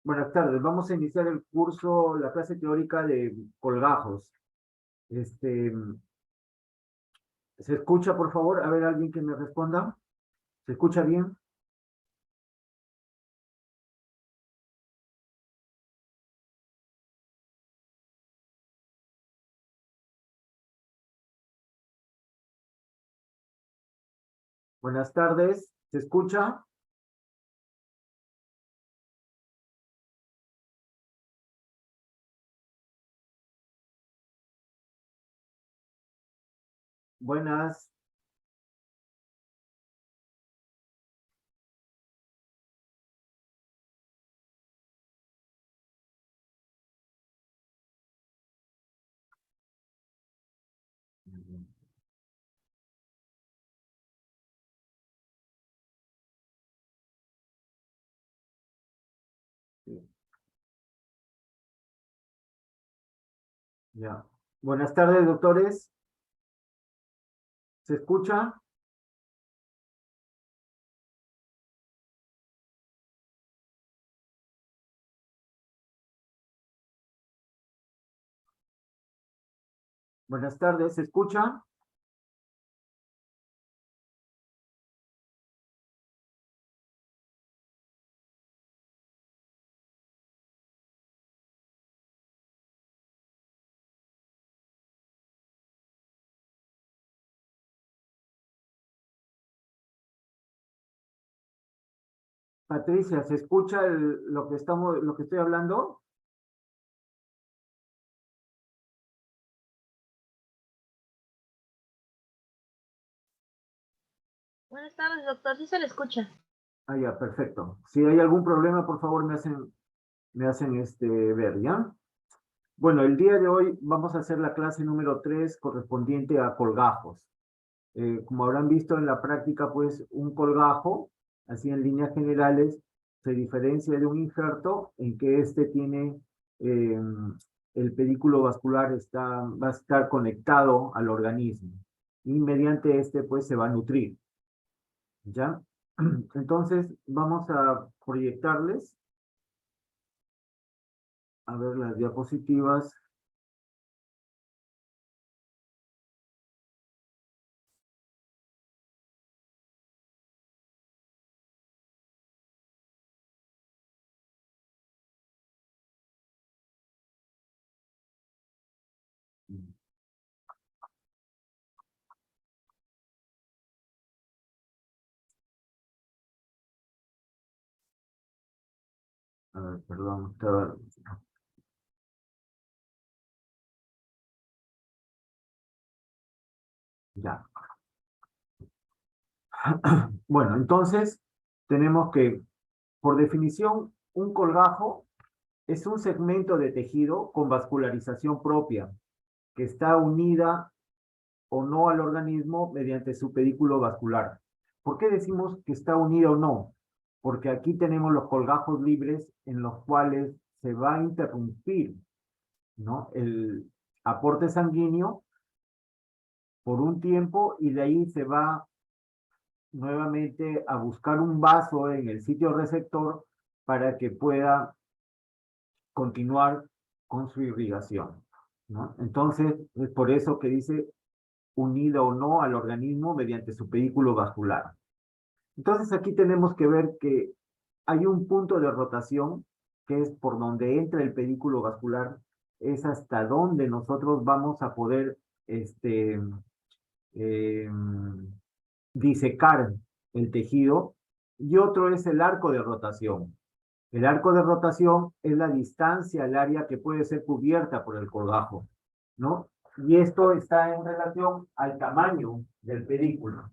Buenas tardes. Vamos a iniciar el curso, la clase teórica de colgajos. Este, ¿Se escucha, por favor? A ver, alguien que me responda. ¿Se escucha bien? Buenas tardes. ¿Se escucha? Buenas. Sí, ya. Buenas tardes, doctores. ¿Se escucha? Buenas tardes. ¿Se escucha? Patricia, ¿se escucha lo que estoy hablando? Buenas tardes, doctor. Sí se le escucha. Ah, ya, perfecto. Si hay algún problema, por favor, me hacen ver, ¿ya? Bueno, el día de hoy vamos a hacer la clase número 3 correspondiente a colgajos. Como habrán visto en la práctica, pues un colgajo, así en líneas generales, se diferencia de un injerto en que este tiene eh, el pedículo vascular va a estar conectado al organismo y mediante este pues se va a nutrir, ¿ya? Entonces vamos a proyectarles, a ver las diapositivas. A ver, perdón, ya. Bueno, entonces tenemos que, por definición, un colgajo es un segmento de tejido con vascularización propia, que está unida o no al organismo mediante su pedículo vascular. ¿Por qué decimos que está unida o no? Porque aquí tenemos los colgajos libres en los cuales se va a interrumpir, ¿no?, el aporte sanguíneo por un tiempo y de ahí se va nuevamente a buscar un vaso en el sitio receptor para que pueda continuar con su irrigación, ¿no? Entonces, es por eso que dice unida o no al organismo mediante su pedículo vascular. Entonces, aquí tenemos que ver que hay un punto de rotación que es por donde entra el pedículo vascular, es hasta donde nosotros vamos a poder eh, disecar el tejido, y otro es el arco de rotación. El arco de rotación es la distancia al área que puede ser cubierta por el colgajo, ¿no? Y esto está en relación al tamaño del pedículo.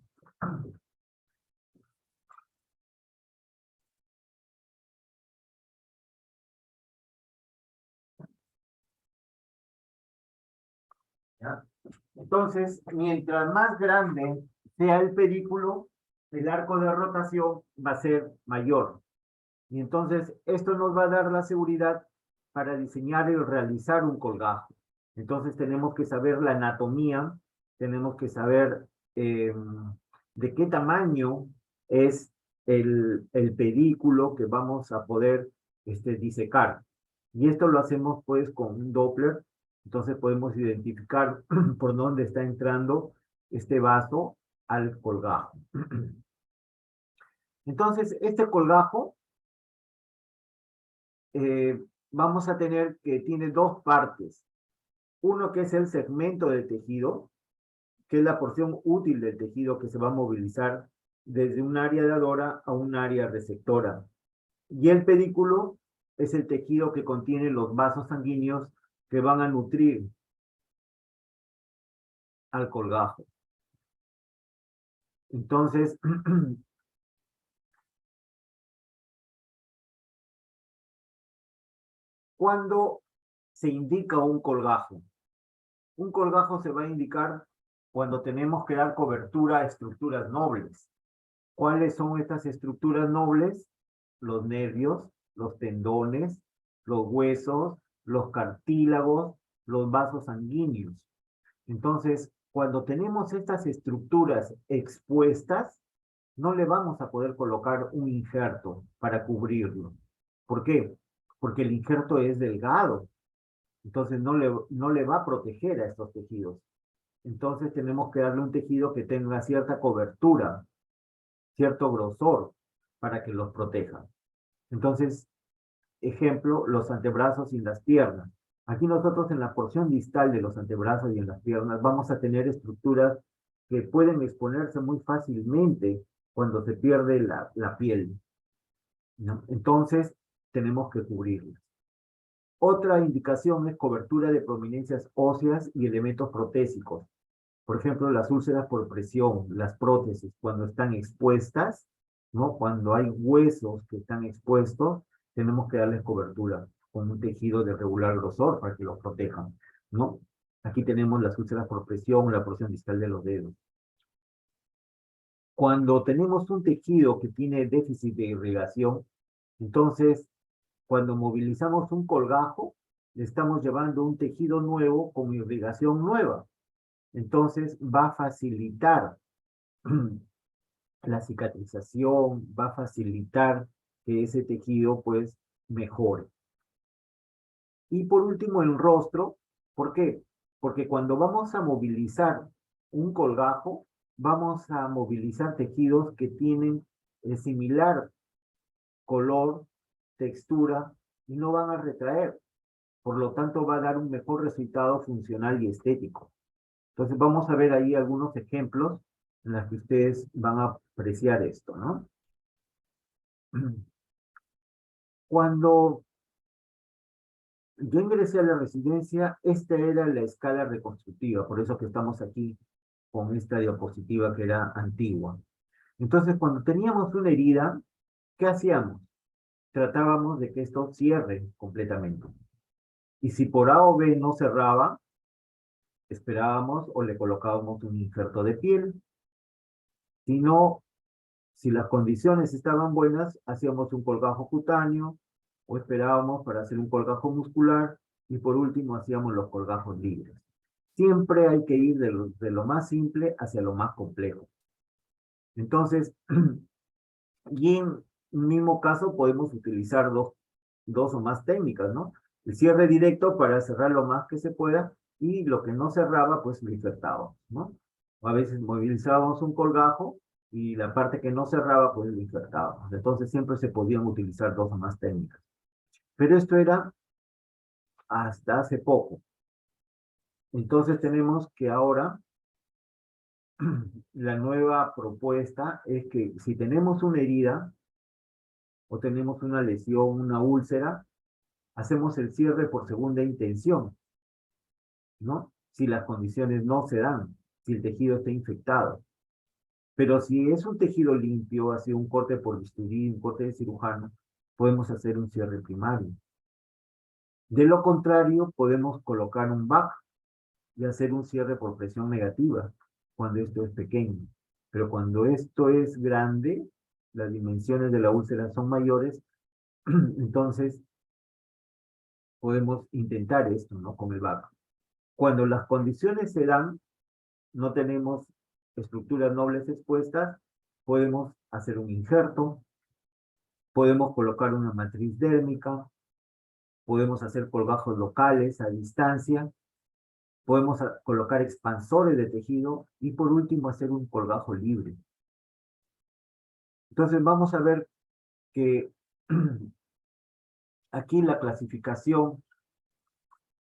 ¿Ya? Entonces, mientras más grande sea el pedículo, el arco de rotación va a ser mayor. Y entonces, esto nos va a dar la seguridad para diseñar y realizar un colgajo. Entonces, tenemos que saber la anatomía, tenemos que saber de qué tamaño es el pedículo que vamos a poder disecar. Y esto lo hacemos pues con un Doppler, entonces podemos identificar por dónde está entrando este vaso al colgajo. Entonces, este colgajo vamos a tener que tiene dos partes. Uno que es el segmento del tejido, que es la porción útil del tejido que se va a movilizar desde un área dadora a un área receptora. Y el pedículo es el tejido que contiene los vasos sanguíneos que van a nutrir al colgajo. Entonces, ¿cuándo se indica un colgajo? Un colgajo se va a indicar cuando tenemos que dar cobertura a estructuras nobles. ¿Cuáles son estas estructuras nobles? Los nervios, los tendones, los huesos, los cartílagos, los vasos sanguíneos. Entonces, cuando tenemos estas estructuras expuestas, no le vamos a poder colocar un injerto para cubrirlo. ¿Por qué? Porque el injerto es delgado, entonces no le va a proteger a estos tejidos. Entonces tenemos que darle un tejido que tenga cierta cobertura, cierto grosor, para que los proteja. Entonces, ejemplo, los antebrazos y las piernas. Aquí nosotros en la porción distal de los antebrazos y en las piernas vamos a tener estructuras que pueden exponerse muy fácilmente cuando se pierde la piel, ¿no? Entonces, tenemos que cubrirlas. Otra indicación es cobertura de prominencias óseas y elementos protésicos. Por ejemplo, las úlceras por presión, las prótesis, cuando están expuestas, ¿no? Cuando hay huesos que están expuestos, tenemos que darles cobertura con un tejido de regular grosor para que los protejan, ¿no? Aquí tenemos las úlceras por presión, la porción distal de los dedos. Cuando tenemos un tejido que tiene déficit de irrigación, entonces, cuando movilizamos un colgajo, le estamos llevando un tejido nuevo con irrigación nueva. Entonces, va a facilitar la cicatrización, va a facilitar que ese tejido, pues, mejore. Y por último, el rostro. ¿Por qué? Porque cuando vamos a movilizar un colgajo, vamos a movilizar tejidos que tienen similar color, textura, y no van a retraer. Por lo tanto, va a dar un mejor resultado funcional y estético. Entonces, vamos a ver ahí algunos ejemplos en los que ustedes van a apreciar esto, ¿no? Cuando yo ingresé a la residencia, esta era la escala reconstructiva, por eso que estamos aquí con esta diapositiva que era antigua. Entonces, cuando teníamos una herida, ¿qué hacíamos? Tratábamos de que esto cierre completamente. Y si por A o B no cerraba, esperábamos o le colocábamos un injerto de piel. Si no, si las condiciones estaban buenas, hacíamos un colgajo cutáneo o esperábamos para hacer un colgajo muscular y por último hacíamos los colgajos libres. Siempre hay que ir de lo más simple hacia lo más complejo. Entonces, y en un mismo caso podemos utilizar dos o más técnicas, ¿no? El cierre directo para cerrar lo más que se pueda y lo que no cerraba, pues lo insertábamos, ¿no? O a veces movilizábamos un colgajo y la parte que no cerraba, pues lo insertábamos. Entonces siempre se podían utilizar dos o más técnicas. Pero esto era hasta hace poco. Entonces tenemos que ahora la nueva propuesta es que si tenemos una herida o tenemos una lesión, una úlcera, hacemos el cierre por segunda intención, ¿no? Si las condiciones no se dan, si el tejido está infectado. Pero si es un tejido limpio, ha sido un corte por bisturí, un corte de cirujano, podemos hacer un cierre primario. De lo contrario, podemos colocar un VAC y hacer un cierre por presión negativa cuando esto es pequeño. Pero cuando esto es grande, las dimensiones de la úlcera son mayores, entonces podemos intentar esto, ¿no? Con el VAC. Cuando las condiciones se dan, no tenemos estructuras nobles expuestas, podemos hacer un injerto, Podemos colocar una matriz dérmica, podemos hacer colgajos locales a distancia, podemos colocar expansores de tejido y por último hacer un colgajo libre. Entonces vamos a ver que aquí la clasificación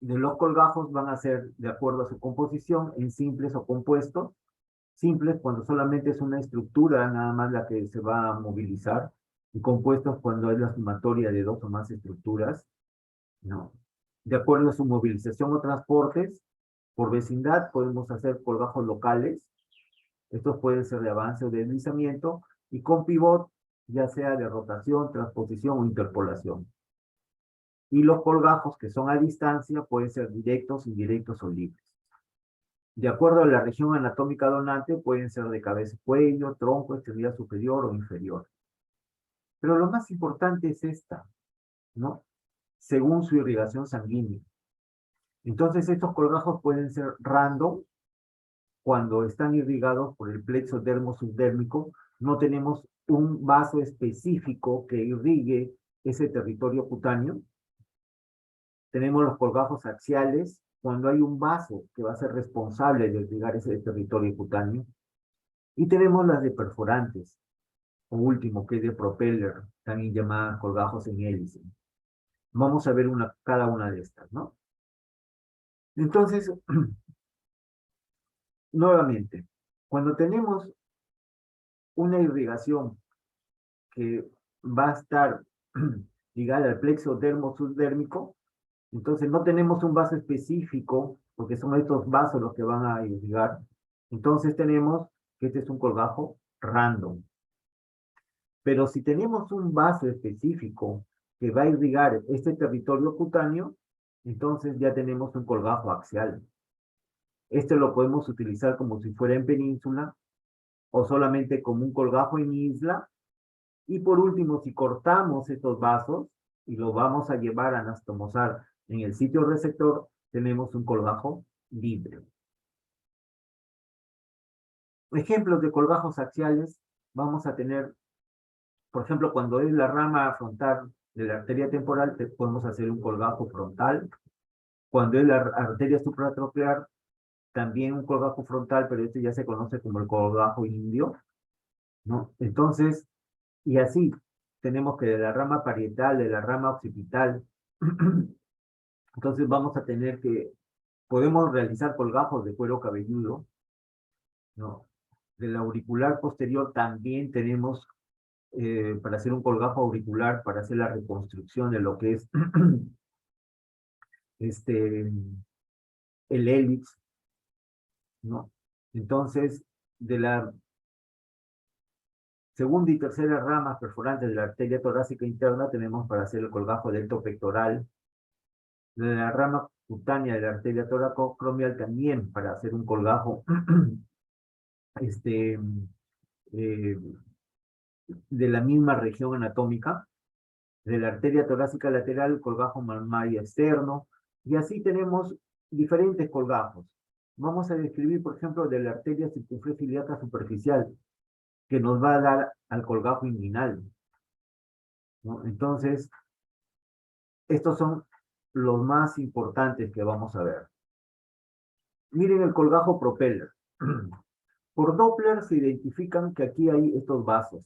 de los colgajos van a ser de acuerdo a su composición en simples o compuestos. Simples cuando solamente es una estructura nada más la que se va a movilizar, y compuestos cuando es la sumatoria de dos o más estructuras, ¿no? De acuerdo a su movilización o transportes, por vecindad podemos hacer colgajos locales. Estos pueden ser de avance o de deslizamiento, y con pivot, ya sea de rotación, transposición o interpolación. Y los colgajos que son a distancia pueden ser directos, indirectos o libres. De acuerdo a la región anatómica donante, pueden ser de cabeza y cuello, tronco, extremidad superior o inferior. Pero lo más importante es esta, ¿no? Según su irrigación sanguínea. Entonces, estos colgajos pueden ser random cuando están irrigados por el plexo dermo-subdérmico. No tenemos un vaso específico que irrigue ese territorio cutáneo. Tenemos los colgajos axiales cuando hay un vaso que va a ser responsable de irrigar ese territorio cutáneo. Y tenemos las de perforantes, o último, que es de propeller, también llamadas colgajos en hélice. Vamos a ver cada una de estas, ¿no? Entonces, nuevamente, cuando tenemos una irrigación que va a estar ligada al plexo dermo-subdérmico, entonces no tenemos un vaso específico, porque son estos vasos los que van a irrigar. Entonces tenemos que este es un colgajo random. Pero si tenemos un vaso específico que va a irrigar este territorio cutáneo, entonces ya tenemos un colgajo axial. Este lo podemos utilizar como si fuera en península, o solamente como un colgajo en isla. Y por último, si cortamos estos vasos y los vamos a llevar a anastomosar en el sitio receptor, tenemos un colgajo libre. Ejemplos de colgajos axiales vamos a tener, por ejemplo, cuando es la rama frontal de la arteria temporal, podemos hacer un colgajo frontal. Cuando es la arteria supratronclear, también un colgajo frontal, pero este ya se conoce como el colgajo indio, ¿no? Entonces, y así, tenemos que de la rama parietal, de la rama occipital, entonces vamos a tener que, podemos realizar colgajos de cuero cabelludo, ¿no? De la auricular posterior también tenemos, para hacer un colgajo auricular, para hacer la reconstrucción de lo que es el hélix, ¿no? Entonces, de la segunda y tercera ramas perforantes de la arteria torácica interna tenemos para hacer el colgajo delto pectoral. De la rama cutánea de la arteria toracocromial también para hacer un colgajo eh, de la misma región anatómica. De la arteria torácica lateral, colgajo mamario externo. Y así tenemos diferentes colgajos. Vamos a describir, por ejemplo, de la arteria circunfleja ilíaca superficial, que nos va a dar al colgajo inguinal, ¿no? Entonces, estos son los más importantes que vamos a ver. Miren el colgajo propeller. Por Doppler se identifican que aquí hay estos vasos.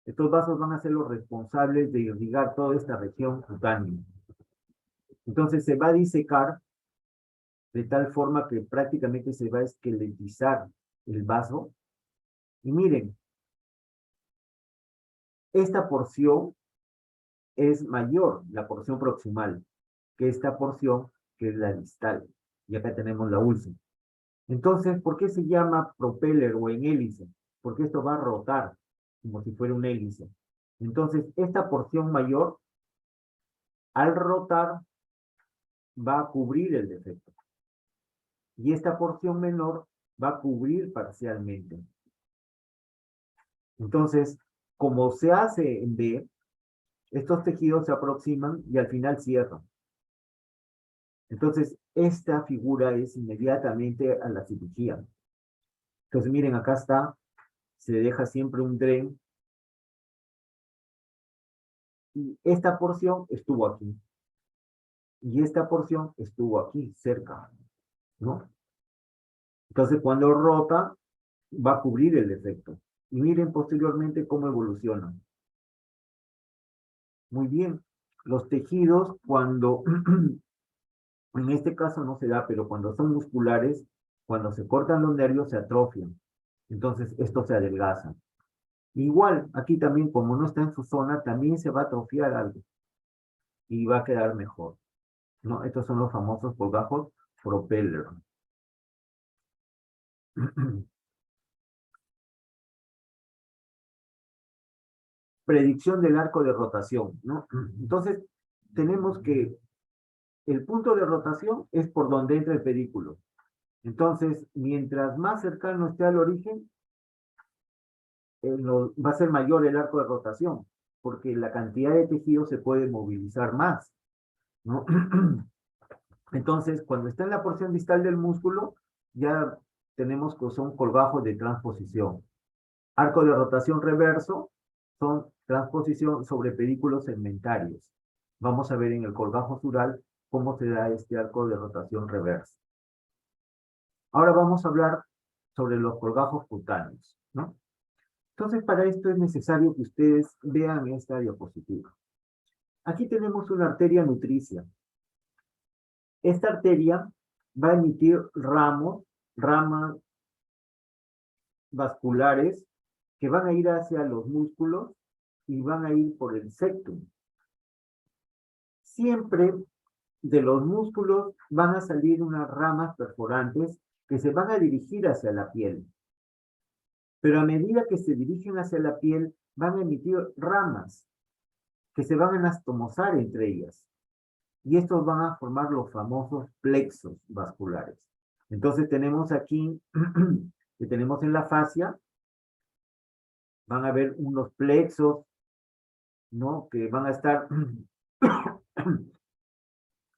Estos vasos van a ser los responsables de irrigar toda esta región cutánea. Entonces se va a disecar de tal forma que prácticamente se va a esqueletizar el vaso. Y miren, esta porción es mayor, la porción proximal, que esta porción que es la distal. Y acá tenemos la úlcera. Entonces, ¿por qué se llama propeller o en hélice? Porque esto va a rotar como si fuera un hélice. Entonces, esta porción mayor, al rotar, va a cubrir el defecto. Y esta porción menor va a cubrir parcialmente. Entonces, como se hace en B, estos tejidos se aproximan y al final cierran. Entonces, esta figura es inmediatamente a la cirugía. Entonces, miren, acá está, se deja siempre un dren Y esta porción estuvo aquí. Y esta porción estuvo aquí, cerca, ¿no? Entonces, cuando rota, va a cubrir el defecto. Y miren posteriormente cómo evolucionan. Muy bien. Los tejidos, cuando, en este caso no se da, pero cuando son musculares, cuando se cortan los nervios, se atrofian. Entonces, estos se adelgazan. Igual, aquí también, como no está en su zona, también se va a atrofiar algo. Y va a quedar mejor, ¿no? Estos son los famosos colgajos propeller. Predicción del arco de rotación, ¿no? Entonces, tenemos que el punto de rotación es por donde entra el pedículo. Entonces, mientras más cercano esté al origen, va a ser mayor el arco de rotación, porque la cantidad de tejido se puede movilizar más, ¿no? Entonces, cuando está en la porción distal del músculo, ya tenemos que son colgajos de transposición. Arco de rotación reverso son transposición sobre pedículos segmentarios. Vamos a ver en el colgajo sural cómo se da este arco de rotación reverso. Ahora vamos a hablar sobre los colgajos cutáneos, ¿no? Entonces, para esto es necesario que ustedes vean esta diapositiva. Aquí tenemos una arteria nutricia. Esta arteria va a emitir ramas vasculares que van a ir hacia los músculos y van a ir por el septum. Siempre de los músculos van a salir unas ramas perforantes que se van a dirigir hacia la piel. Pero a medida que se dirigen hacia la piel, van a emitir ramas que se van a anastomosar entre ellas. Y estos van a formar los famosos plexos vasculares. Entonces tenemos aquí, que tenemos en la fascia, van a ver unos plexos, ¿no? Que van a estar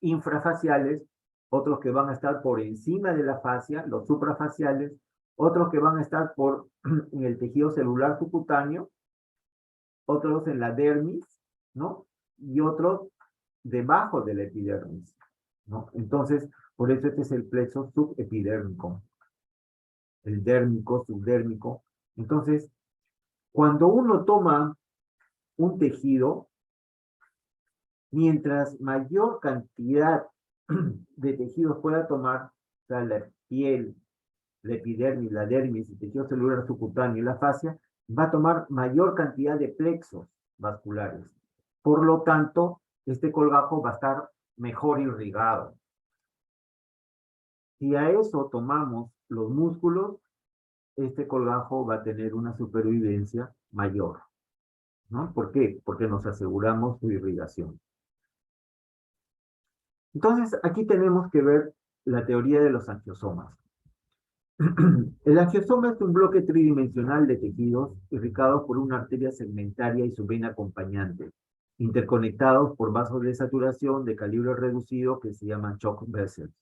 infrafaciales, otros que van a estar por encima de la fascia, los suprafaciales, otros que van a estar en el tejido celular subcutáneo, otros en la dermis, ¿no? Y otros debajo de la epidermis, ¿no? Entonces, por eso este es el plexo subepidérmico, el dérmico, subdérmico. Entonces, cuando uno toma un tejido, mientras mayor cantidad de tejidos pueda tomar, o sea, la piel, la epidermis, la dermis, el tejido celular subcutáneo y la fascia, va a tomar mayor cantidad de plexos vasculares. Por lo tanto, este colgajo va a estar mejor irrigado. Si a eso tomamos los músculos, este colgajo va a tener una supervivencia mayor, ¿no? ¿Por qué? Porque nos aseguramos su irrigación. Entonces, aquí tenemos que ver la teoría de los angiosomas. El angiosoma es un bloque tridimensional de tejidos irrigados por una arteria segmentaria y su vena acompañante, interconectados por vasos de saturación de calibre reducido que se llaman shock vessels.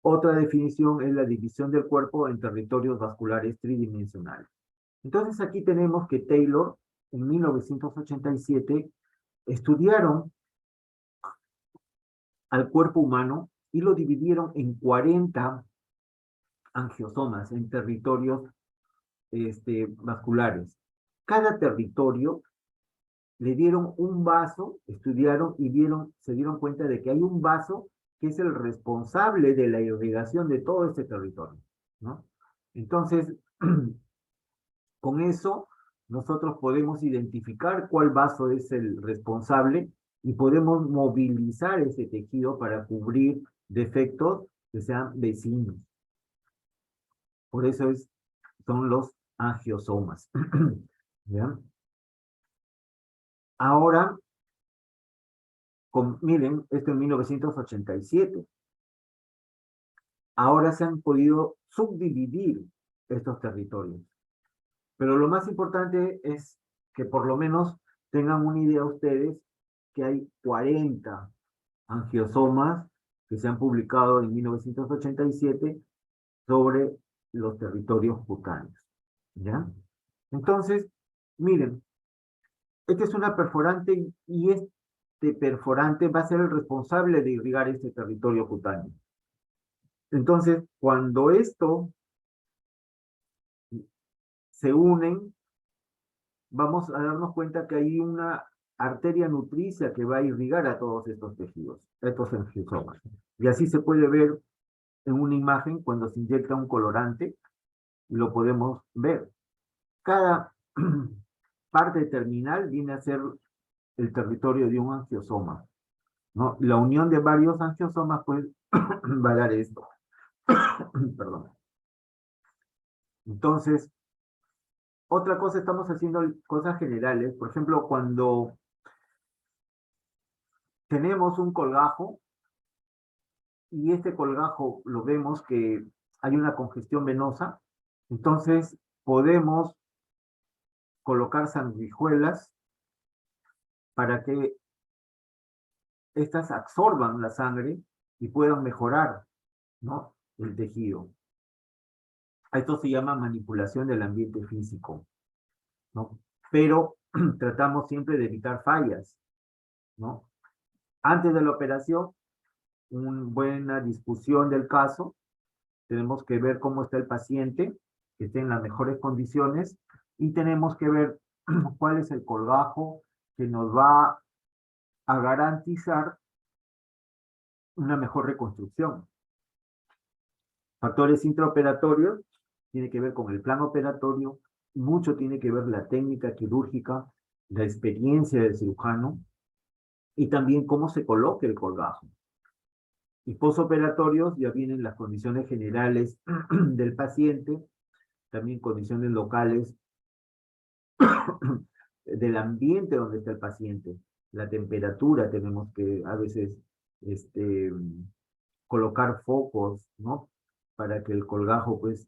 Otra definición es la división del cuerpo en territorios vasculares tridimensionales. Entonces aquí tenemos que Taylor, en 1987, estudiaron al cuerpo humano y lo dividieron en 40 angiosomas, en territorios vasculares. Cada territorio le dieron un vaso, estudiaron y se dieron cuenta de que hay un vaso que es el responsable de la irrigación de todo este territorio, ¿no? Entonces, con eso, nosotros podemos identificar cuál vaso es el responsable y podemos movilizar ese tejido para cubrir defectos que sean vecinos. Por eso son los angiosomas. ¿Ya? Ahora, miren, esto en 1987. Ahora se han podido subdividir estos territorios. Pero lo más importante es que por lo menos tengan una idea ustedes que hay 40 angiosomas que se han publicado en 1987 sobre los territorios cutáneos. ¿Ya? Entonces, miren, Este es una perforante y este perforante va a ser el responsable de irrigar este territorio cutáneo. Entonces, cuando esto se unen, vamos a darnos cuenta que hay una arteria nutricia que va a irrigar a todos estos tejidos, a estos angiosomas. Y así se puede ver en una imagen cuando se inyecta un colorante, y lo podemos ver. Cada parte terminal viene a ser el territorio de un angiosoma, ¿no? La unión de varios angiosomas pues va a dar esto. Perdón. Entonces, otra cosa, estamos haciendo cosas generales. Por ejemplo, cuando tenemos un colgajo y este colgajo lo vemos que hay una congestión venosa, entonces podemos colocar sanguijuelas para que estas absorban la sangre y puedan mejorar, ¿no?, el tejido. Esto se llama manipulación del ambiente físico, ¿no? Pero tratamos siempre de evitar fallas, ¿no? Antes de la operación, una buena discusión del caso, tenemos que ver cómo está el paciente, que esté en las mejores condiciones, y tenemos que ver cuál es el colgajo que nos va a garantizar una mejor reconstrucción. Factores intraoperatorios, tiene que ver con el plan operatorio, mucho tiene que ver la técnica quirúrgica, la experiencia del cirujano, y también cómo se coloque el colgajo. Y posoperatorios ya vienen las condiciones generales del paciente, también condiciones locales del ambiente donde está el paciente, la temperatura, tenemos que a veces colocar focos, ¿no? Para que el colgajo pues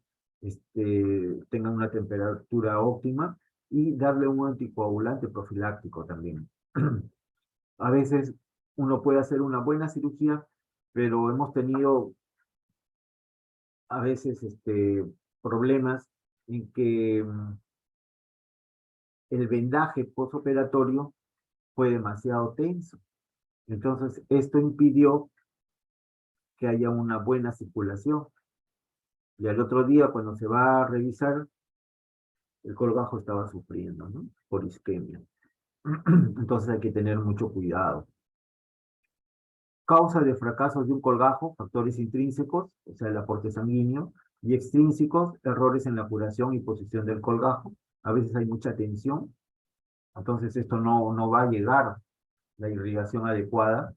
tenga una temperatura óptima y darle un anticoagulante profiláctico también. A veces uno puede hacer una buena cirugía, pero hemos tenido a veces problemas en que el vendaje postoperatorio fue demasiado tenso. Entonces, esto impidió que haya una buena circulación. Y al otro día, cuando se va a revisar, el colgajo estaba sufriendo, ¿no?, por isquemia. Entonces hay que tener mucho cuidado. Causa de fracaso de un colgajo, factores intrínsecos, o sea, el aporte sanguíneo, y extrínsecos, errores en la curación y posición del colgajo. A veces hay mucha tensión, entonces esto no va a llegar la irrigación adecuada.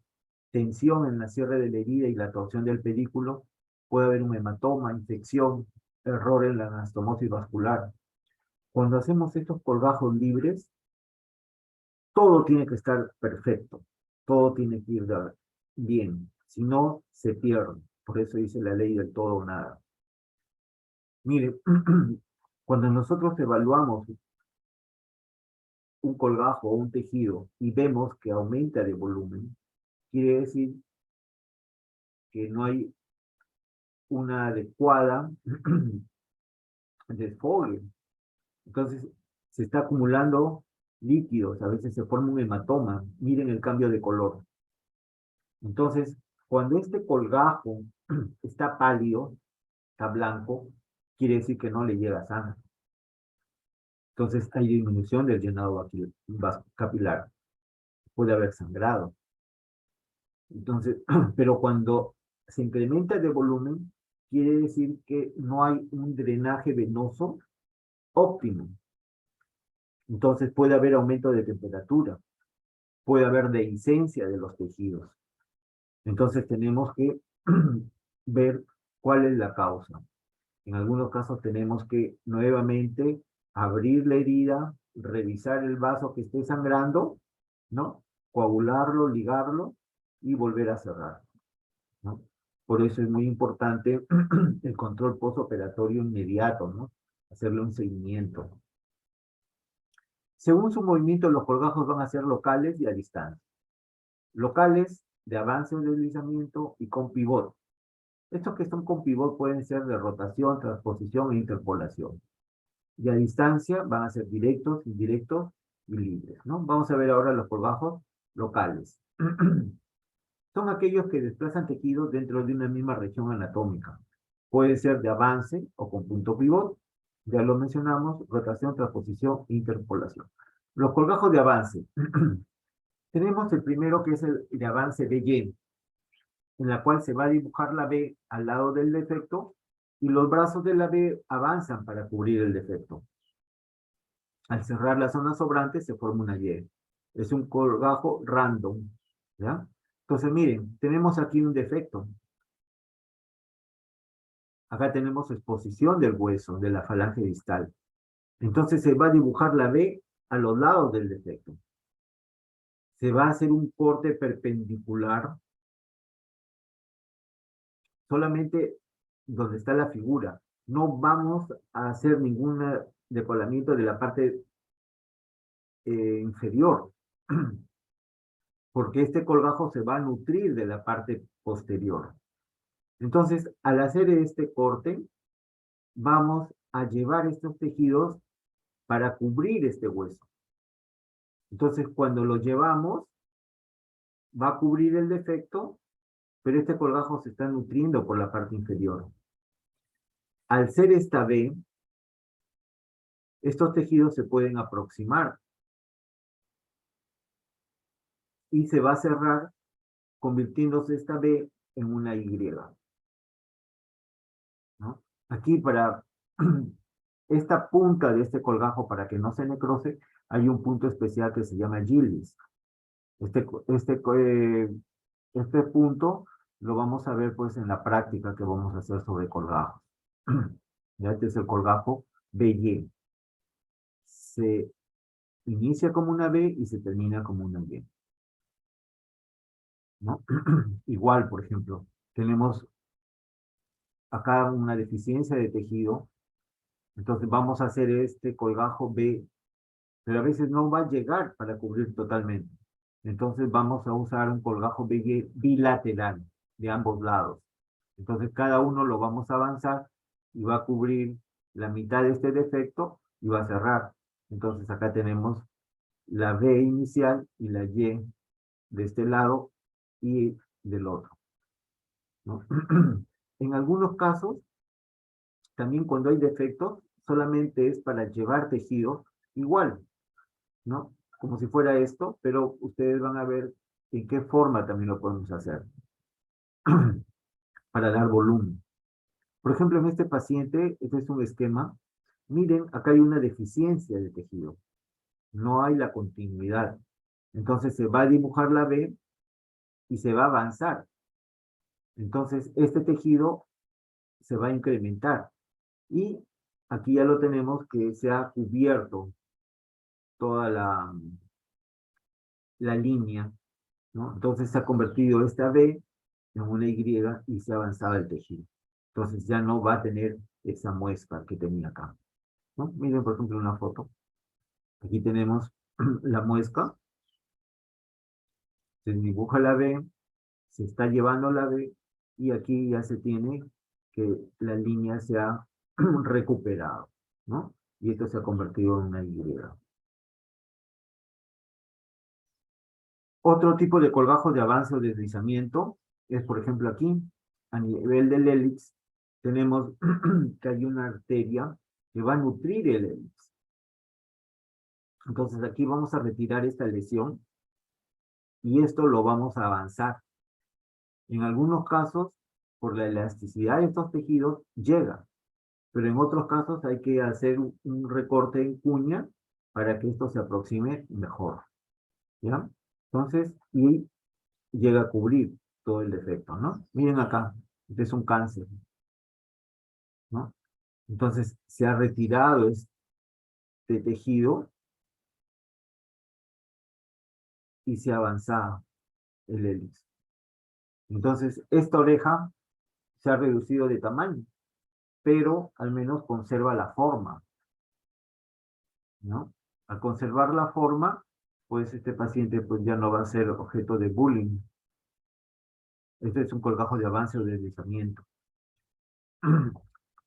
Tensión en la cierre de la herida y la torsión del pedículo. Puede haber un hematoma, infección, error en la anastomosis vascular. Cuando hacemos estos colgajos libres, todo tiene que estar perfecto, todo tiene que ir bien, si no, se pierde. Por eso dice la ley del todo o nada. Mire, cuando nosotros evaluamos un colgajo o un tejido y vemos que aumenta de volumen, quiere decir que no hay una adecuada desfogue. Entonces, se está acumulando líquidos, a veces se forma un hematoma. Miren el cambio de color. Entonces, cuando este colgajo está pálido, está blanco, quiere decir que no le llega sangre. Entonces, hay disminución del llenado capilar. Puede haber sangrado. Entonces, pero cuando se incrementa de volumen, quiere decir que no hay un drenaje venoso óptimo. Entonces puede haber aumento de temperatura, puede haber dehiscencia de los tejidos. Entonces tenemos que ver cuál es la causa. En algunos casos tenemos que nuevamente abrir la herida, revisar el vaso que esté sangrando, ¿no?, coagularlo, ligarlo y volver a cerrar, ¿no? Por eso es muy importante el control postoperatorio inmediato, ¿no? Hacerle un seguimiento. Según su movimiento, los colgajos van a ser locales y a distancia. Locales, de avance o deslizamiento, y con pivot. Estos que son con pivot pueden ser de rotación, transposición e interpolación. Y a distancia van a ser directos, indirectos y libres, ¿no? Vamos a ver ahora los colgajos locales. Son aquellos que desplazan tejidos dentro de una misma región anatómica. Puede ser de avance o con punto pivot. Ya lo mencionamos, rotación, transposición, interpolación. Los colgajos de avance. Tenemos el primero que es el de avance BY, en la cual se va a dibujar la B al lado del defecto y los brazos de la B avanzan para cubrir el defecto. Al cerrar la zona sobrante se forma una Y. Es un colgajo random, ¿ya? Entonces, miren, tenemos aquí un defecto. Acá tenemos exposición del hueso, de la falange distal. Entonces se va a dibujar la B a los lados del defecto. Se va a hacer un corte perpendicular solamente donde está la figura. No vamos a hacer ningún decolamiento de la parte inferior, porque este colgajo se va a nutrir de la parte posterior. Entonces, al hacer este corte, vamos a llevar estos tejidos para cubrir este hueso. Entonces, cuando lo llevamos, va a cubrir el defecto, pero este colgajo se está nutriendo por la parte inferior. Al ser esta B, estos tejidos se pueden aproximar y se va a cerrar convirtiéndose esta B en una Y, ¿no? Aquí para esta punta de este colgajo, para que no se necrose, hay un punto especial que se llama Gillis. Este punto lo vamos a ver pues en la práctica que vamos a hacer sobre colgajos. Ya este es el colgajo BY. Se inicia como una B y se termina como una Y, ¿no? Igual, por ejemplo, tenemos acá una deficiencia de tejido, entonces vamos a hacer este colgajo B, pero a veces no va a llegar para cubrir totalmente. Entonces vamos a usar un colgajo BY bilateral de ambos lados. Entonces cada uno lo vamos a avanzar y va a cubrir la mitad de este defecto y va a cerrar. Entonces acá tenemos la B inicial y la Y de este lado y del otro, ¿no? En algunos casos, también cuando hay defectos, solamente es para llevar tejido igual, ¿no? Como si fuera esto, pero ustedes van a ver en qué forma también lo podemos hacer para dar volumen. Por ejemplo, en este paciente, este es un esquema. Miren, acá hay una deficiencia de tejido. No hay la continuidad. Entonces se va a dibujar la B y se va a avanzar. Entonces este tejido se va a incrementar. Y aquí ya lo tenemos que se ha cubierto toda la línea, ¿no? Entonces se ha convertido esta B en una Y y se ha avanzado el tejido. Entonces ya no va a tener esa muesca que tenía acá, ¿no? Miren, por ejemplo, una foto. Aquí tenemos la muesca. Se dibuja la B, se está llevando la B, y aquí ya se tiene que la línea se ha recuperado, ¿no? Y esto se ha convertido en una Y. Otro tipo de colgajo de avance o deslizamiento es, por ejemplo, aquí, a nivel del hélix, tenemos que hay una arteria que va a nutrir el hélix. Entonces aquí vamos a retirar esta lesión y esto lo vamos a avanzar. En algunos casos, por la elasticidad de estos tejidos, llega, pero en otros casos hay que hacer un recorte en cuña para que esto se aproxime mejor, ¿ya? Entonces, y llega a cubrir todo el defecto, ¿no? Miren acá, este es un cáncer, ¿no? Entonces, se ha retirado este tejido y se ha avanzado el hélix. Entonces, esta oreja se ha reducido de tamaño, pero al menos conserva la forma, ¿no? Al conservar la forma, pues este paciente pues ya no va a ser objeto de bullying. Este es un colgajo de avance o deslizamiento.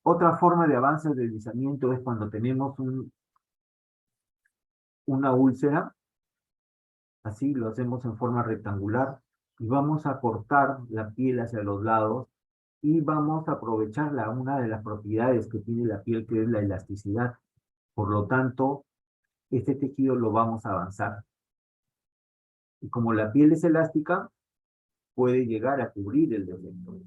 Otra forma de avance o deslizamiento es cuando tenemos una úlcera, así lo hacemos en forma rectangular, y vamos a cortar la piel hacia los lados, y vamos a aprovechar una de las propiedades que tiene la piel, que es la elasticidad. Por lo tanto, este tejido lo vamos a avanzar. Y como la piel es elástica, puede llegar a cubrir el defecto.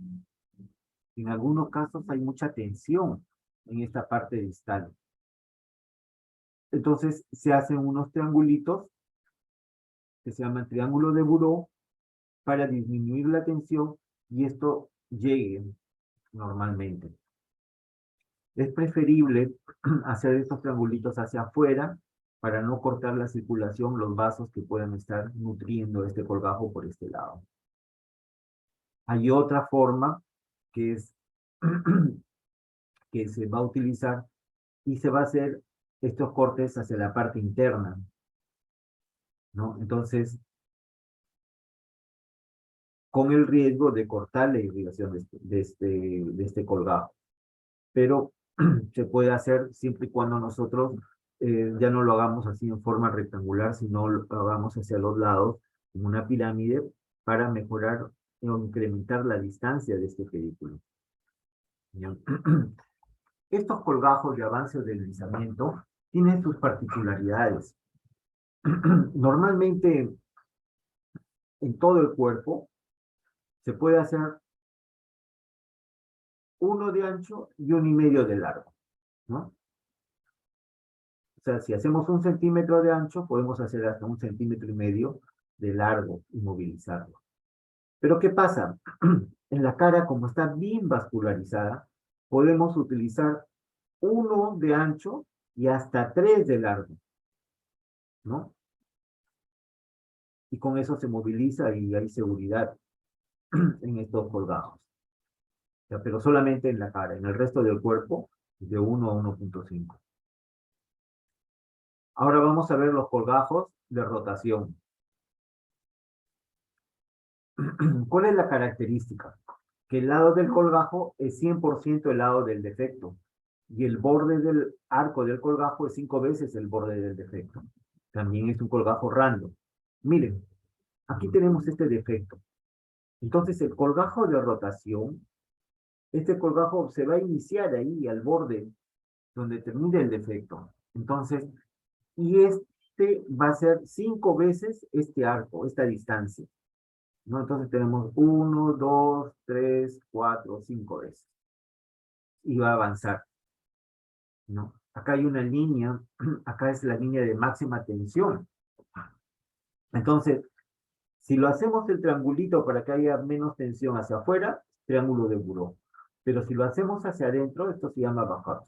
En algunos casos hay mucha tensión en esta parte distal. Entonces se hacen unos triangulitos que se llaman triángulo de Buró para disminuir la tensión y esto llegue normalmente. Es preferible hacer estos triangulitos hacia afuera para no cortar la circulación, los vasos que puedan estar nutriendo este colgajo por este lado. Hay otra forma que es que se va a utilizar y se va a hacer estos cortes hacia la parte interna, ¿no? Entonces, con el riesgo de cortar la irrigación de este colgajo. Pero se puede hacer siempre y cuando nosotros ya no lo hagamos así en forma rectangular, sino lo hagamos hacia los lados, en una pirámide, para mejorar o incrementar la distancia de este pedículo. Estos colgajos de avance o deslizamiento tienen sus particularidades. Normalmente, en todo el cuerpo, se puede hacer 1 de ancho y 1,5 de largo, ¿no? O sea, si hacemos 1 centímetro de ancho, podemos hacer hasta 1,5 centímetros de largo y movilizarlo. Pero ¿qué pasa? En la cara, como está bien vascularizada, podemos utilizar 1 de ancho y hasta 3 de largo, ¿no? Y con eso se moviliza y hay seguridad en estos colgajos. Ya, pero solamente en la cara, en el resto del cuerpo, de 1 a 1,5. Ahora vamos a ver los colgajos de rotación. ¿Cuál es la característica? Que el lado del colgajo es 100% el lado del defecto. Y el borde del arco del colgajo es 5 veces el borde del defecto. También es un colgajo random. Miren, aquí tenemos este defecto. Entonces el colgajo de rotación, este colgajo se va a iniciar ahí al borde donde termina el defecto. Entonces, y este va a ser 5 veces este arco, esta distancia, ¿no? Entonces tenemos 1, 2, 3, 4, 5 veces. Y va a avanzar, ¿no? Acá hay una línea, acá es la línea de máxima tensión. Entonces, si lo hacemos el triangulito para que haya menos tensión hacia afuera, triángulo de Buró. Pero si lo hacemos hacia adentro, esto se llama bajot.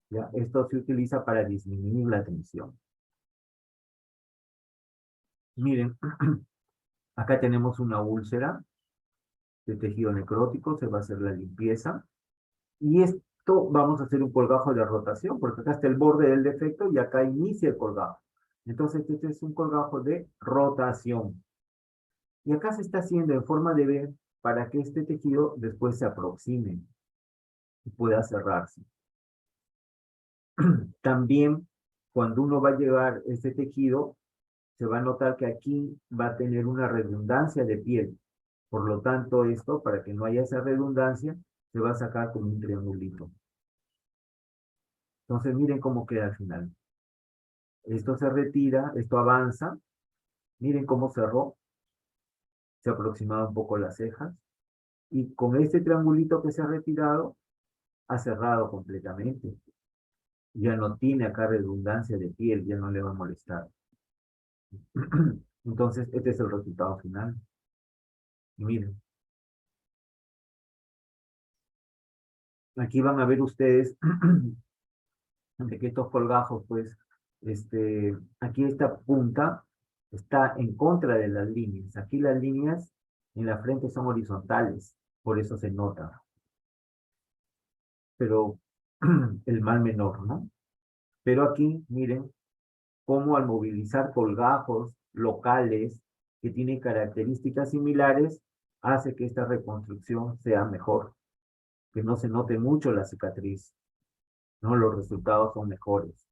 ¿Ya? Esto se utiliza para disminuir la tensión. Miren, acá tenemos una úlcera de tejido necrótico, se va a hacer la limpieza. Y esto vamos a hacer un colgajo de rotación, porque acá está el borde del defecto y acá inicia el colgajo. Entonces, este es un colgajo de rotación. Y acá se está haciendo en forma de V para que este tejido después se aproxime y pueda cerrarse. También, cuando uno va a llevar este tejido, se va a notar que aquí va a tener una redundancia de piel. Por lo tanto, esto, para que no haya esa redundancia, se va a sacar como un triangulito. Entonces, miren cómo queda al final. Esto se retira, esto avanza. Miren cómo cerró. Se aproximaba un poco las cejas. Y con este triangulito que se ha retirado, ha cerrado completamente. Ya no tiene acá redundancia de piel, ya no le va a molestar. Entonces, este es el resultado final. Y miren, aquí van a ver ustedes de que estos colgajos, pues, aquí esta punta está en contra de las líneas. Aquí las líneas en la frente son horizontales, por eso se nota. Pero el mal menor, ¿no? Pero aquí, miren, cómo al movilizar colgajos locales que tienen características similares, hace que esta reconstrucción sea mejor, que no se note mucho la cicatriz, ¿no? Los resultados son mejores.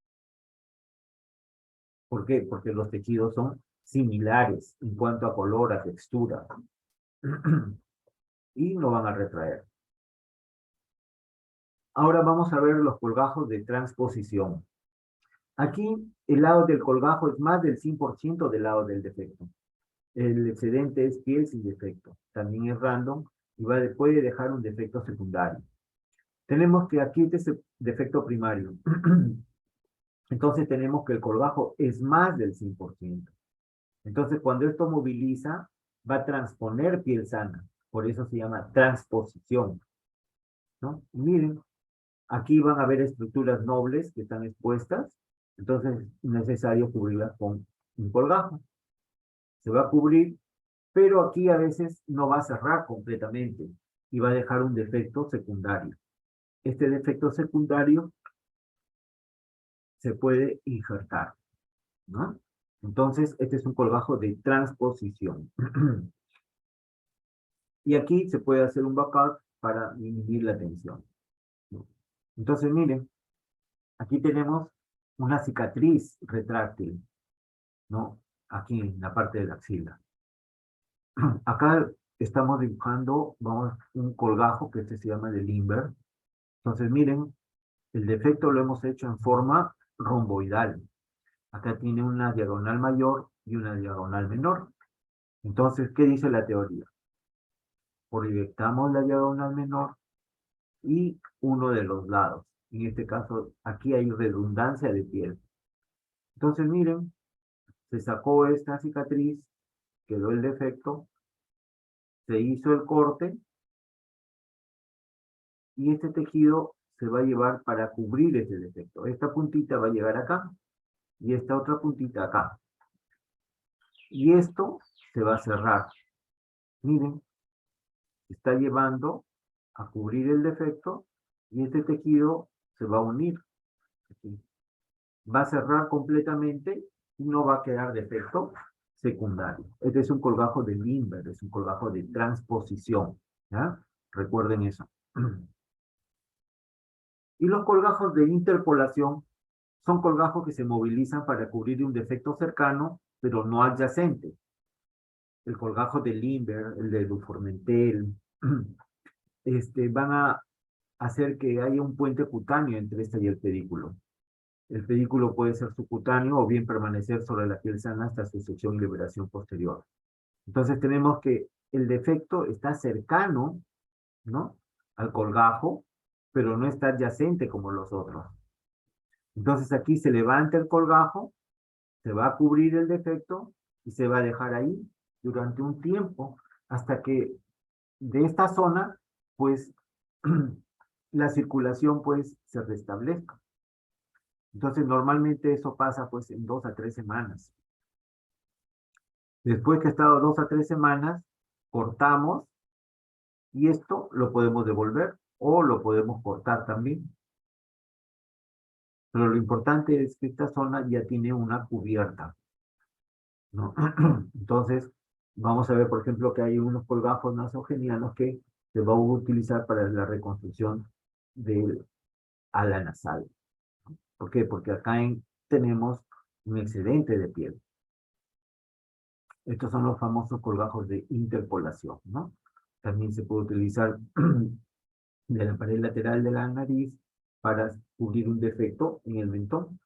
¿Por qué? Porque los tejidos son similares en cuanto a color, a textura. Y no van a retraer. Ahora vamos a ver los colgajos de transposición. Aquí el lado del colgajo es más del 100% del lado del defecto. El excedente es piel sin defecto. También es random y puede dejar un defecto secundario. Tenemos que aquí este es el defecto primario. Entonces tenemos que el colgajo es más del 100%. Entonces cuando esto moviliza, va a transponer piel sana. Por eso se llama transposición, ¿no? Y miren, aquí van a ver estructuras nobles que están expuestas. Entonces es necesario cubrirlas con un colgajo. Se va a cubrir, pero aquí a veces no va a cerrar completamente y va a dejar un defecto secundario. Este defecto secundario se puede injertar, ¿no? Entonces, este es un colgajo de transposición. Y aquí se puede hacer un backup para disminuir la tensión, ¿no? Entonces, miren, aquí tenemos una cicatriz retráctil, ¿no? Aquí en la parte de la axila. Acá estamos dibujando, un colgajo que este se llama de Limber. Entonces, miren, el defecto lo hemos hecho en forma romboidal. Acá tiene una diagonal mayor y una diagonal menor. Entonces, ¿qué dice la teoría? Proyectamos la diagonal menor y uno de los lados. En este caso, aquí hay redundancia de piel. Entonces, miren, se sacó esta cicatriz, quedó el defecto, se hizo el corte y este tejido se va a llevar para cubrir ese defecto. Esta puntita va a llegar acá y esta otra puntita acá. Y esto se va a cerrar. Miren, está llevando a cubrir el defecto y este tejido se va a unir. Aquí. Va a cerrar completamente y no va a quedar defecto secundario. Este es un colgajo de Limber, es un colgajo de transposición. ¿Ya? Recuerden eso. Y los colgajos de interpolación son colgajos que se movilizan para cubrir un defecto cercano, pero no adyacente. El colgajo de Limber, el de Duformentel, van a hacer que haya un puente cutáneo entre este y el pedículo. El pedículo puede ser subcutáneo o bien permanecer sobre la piel sana hasta su sección y liberación posterior. Entonces tenemos que el defecto está cercano, ¿no?, al colgajo, pero no está adyacente como los otros. Entonces aquí se levanta el colgajo, se va a cubrir el defecto y se va a dejar ahí durante un tiempo hasta que de esta zona, pues, la circulación, pues, se restablezca. Entonces, normalmente eso pasa, pues, en 2 a 3 semanas. Después que ha estado 2 a 3 semanas, cortamos y esto lo podemos devolver o lo podemos cortar también. Pero lo importante es que esta zona ya tiene una cubierta, ¿no? Entonces, vamos a ver, por ejemplo, que hay unos colgajos nasogenianos que se va a utilizar para la reconstrucción del ala nasal. ¿Por qué? Porque acá tenemos un excedente de piel. Estos son los famosos colgajos de interpolación, ¿no? También se puede utilizar de la pared lateral de la nariz para cubrir un defecto en el mentón,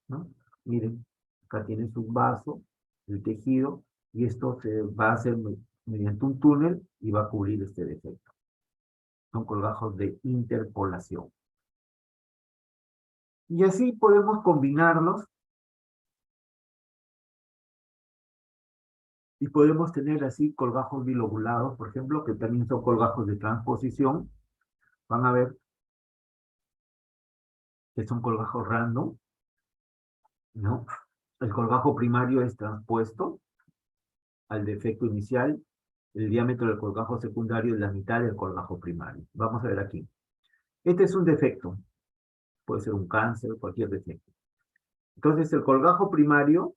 ¿no? Miren, acá tiene su vaso, el tejido, y esto se va a hacer mediante un túnel y va a cubrir este defecto. Son colgajos de interpolación. Y así podemos combinarlos y podemos tener así colgajos bilobulados, por ejemplo, que también son colgajos de transposición. Van a ver que son colgajos random, ¿no? El colgajo primario es transpuesto al defecto inicial. El diámetro del colgajo secundario es la mitad del colgajo primario. Vamos a ver aquí. Este es un defecto. Puede ser un cáncer, cualquier defecto. Entonces, el colgajo primario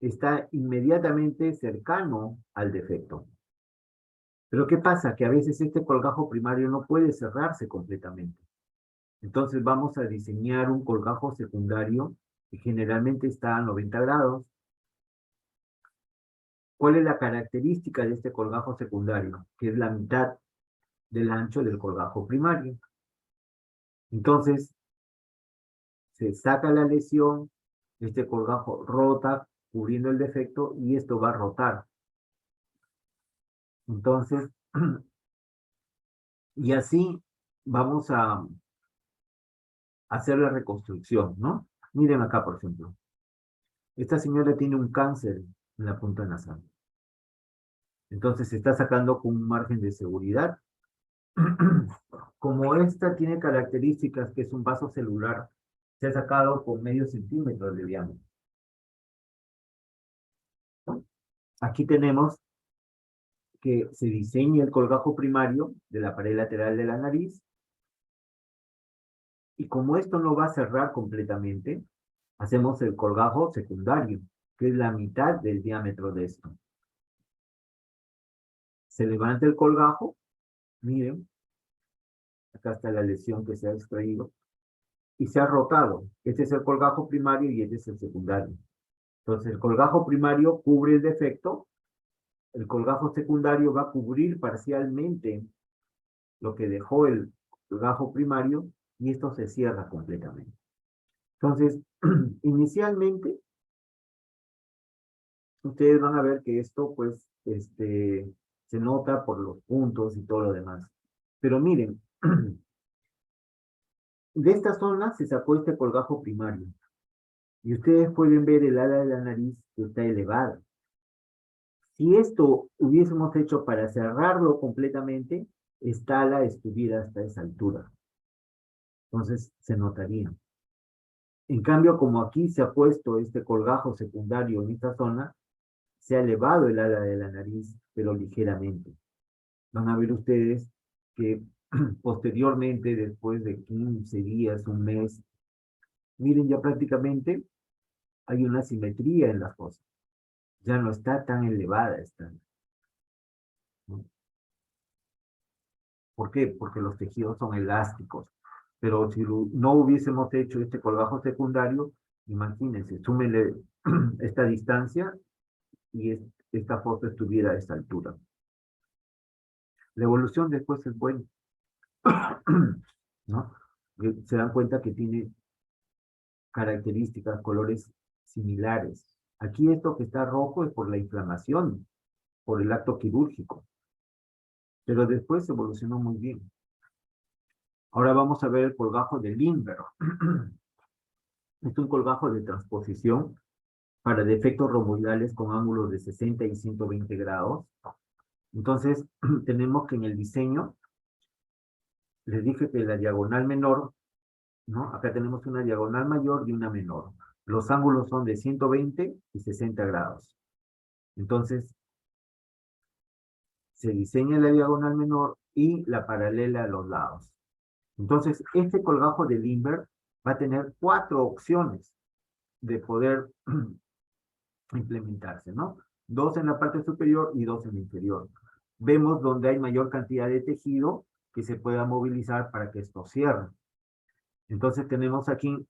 está inmediatamente cercano al defecto. Pero ¿qué pasa? Que a veces este colgajo primario no puede cerrarse completamente. Entonces vamos a diseñar un colgajo secundario que generalmente está a 90 grados. ¿Cuál es la característica de este colgajo secundario? Que es la mitad del ancho del colgajo primario. Entonces, se saca la lesión, este colgajo rota cubriendo el defecto y esto va a rotar. Entonces, y así vamos a hacer la reconstrucción, ¿no? Miren acá, por ejemplo. Esta señora tiene un cáncer en la punta nasal. Entonces se está sacando con un margen de seguridad. Como esta tiene características que es un vaso celular, se ha sacado con medio centímetro de diámetro. Aquí tenemos que se diseña el colgajo primario de la pared lateral de la nariz. Y como esto no va a cerrar completamente, hacemos el colgajo secundario, que es la mitad del diámetro de esto. Se levanta el colgajo, miren, acá está la lesión que se ha extraído, y se ha rotado. Este es el colgajo primario y este es el secundario. Entonces el colgajo primario cubre el defecto, el colgajo secundario va a cubrir parcialmente lo que dejó el colgajo primario y esto se cierra completamente. Entonces, inicialmente, ustedes van a ver que esto, pues, se nota por los puntos y todo lo demás. Pero miren, de esta zona se sacó este colgajo primario. Y ustedes pueden ver el ala de la nariz que está elevada. Si esto hubiésemos hecho para cerrarlo completamente, esta ala estuviera hasta esa altura. Entonces se notaría. En cambio, como aquí se ha puesto este colgajo secundario en esta zona, se ha elevado el ala de la nariz, pero ligeramente. Van a ver ustedes que posteriormente, después de 15 días, un mes, miren ya prácticamente hay una simetría en las cosas. Ya no está tan elevada esta, ¿no? ¿Por qué? Porque los tejidos son elásticos. Pero si no hubiésemos hecho este colgajo secundario, imagínense, súmenle esta distancia y esta foto estuviera a esta altura. La evolución después es buena, ¿no? Se dan cuenta que tiene características, colores similares. Aquí esto que está rojo es por la inflamación, por el acto quirúrgico. Pero después evolucionó muy bien. Ahora vamos a ver el colgajo de Lindbergh. Es un colgajo de transposición para defectos romboidales con ángulos de 60 y 120 grados. Entonces, tenemos que en el diseño, les dije que la diagonal menor, ¿no? Acá tenemos una diagonal mayor y una menor. Los ángulos son de 120 y 60 grados. Entonces, se diseña la diagonal menor y la paralela a los lados. Entonces, este colgajo de Lindbergh va a tener 4 opciones de poder implementarse, ¿no? 2 en la parte superior y 2 en la inferior. Vemos donde hay mayor cantidad de tejido que se pueda movilizar para que esto cierre. Entonces tenemos aquí,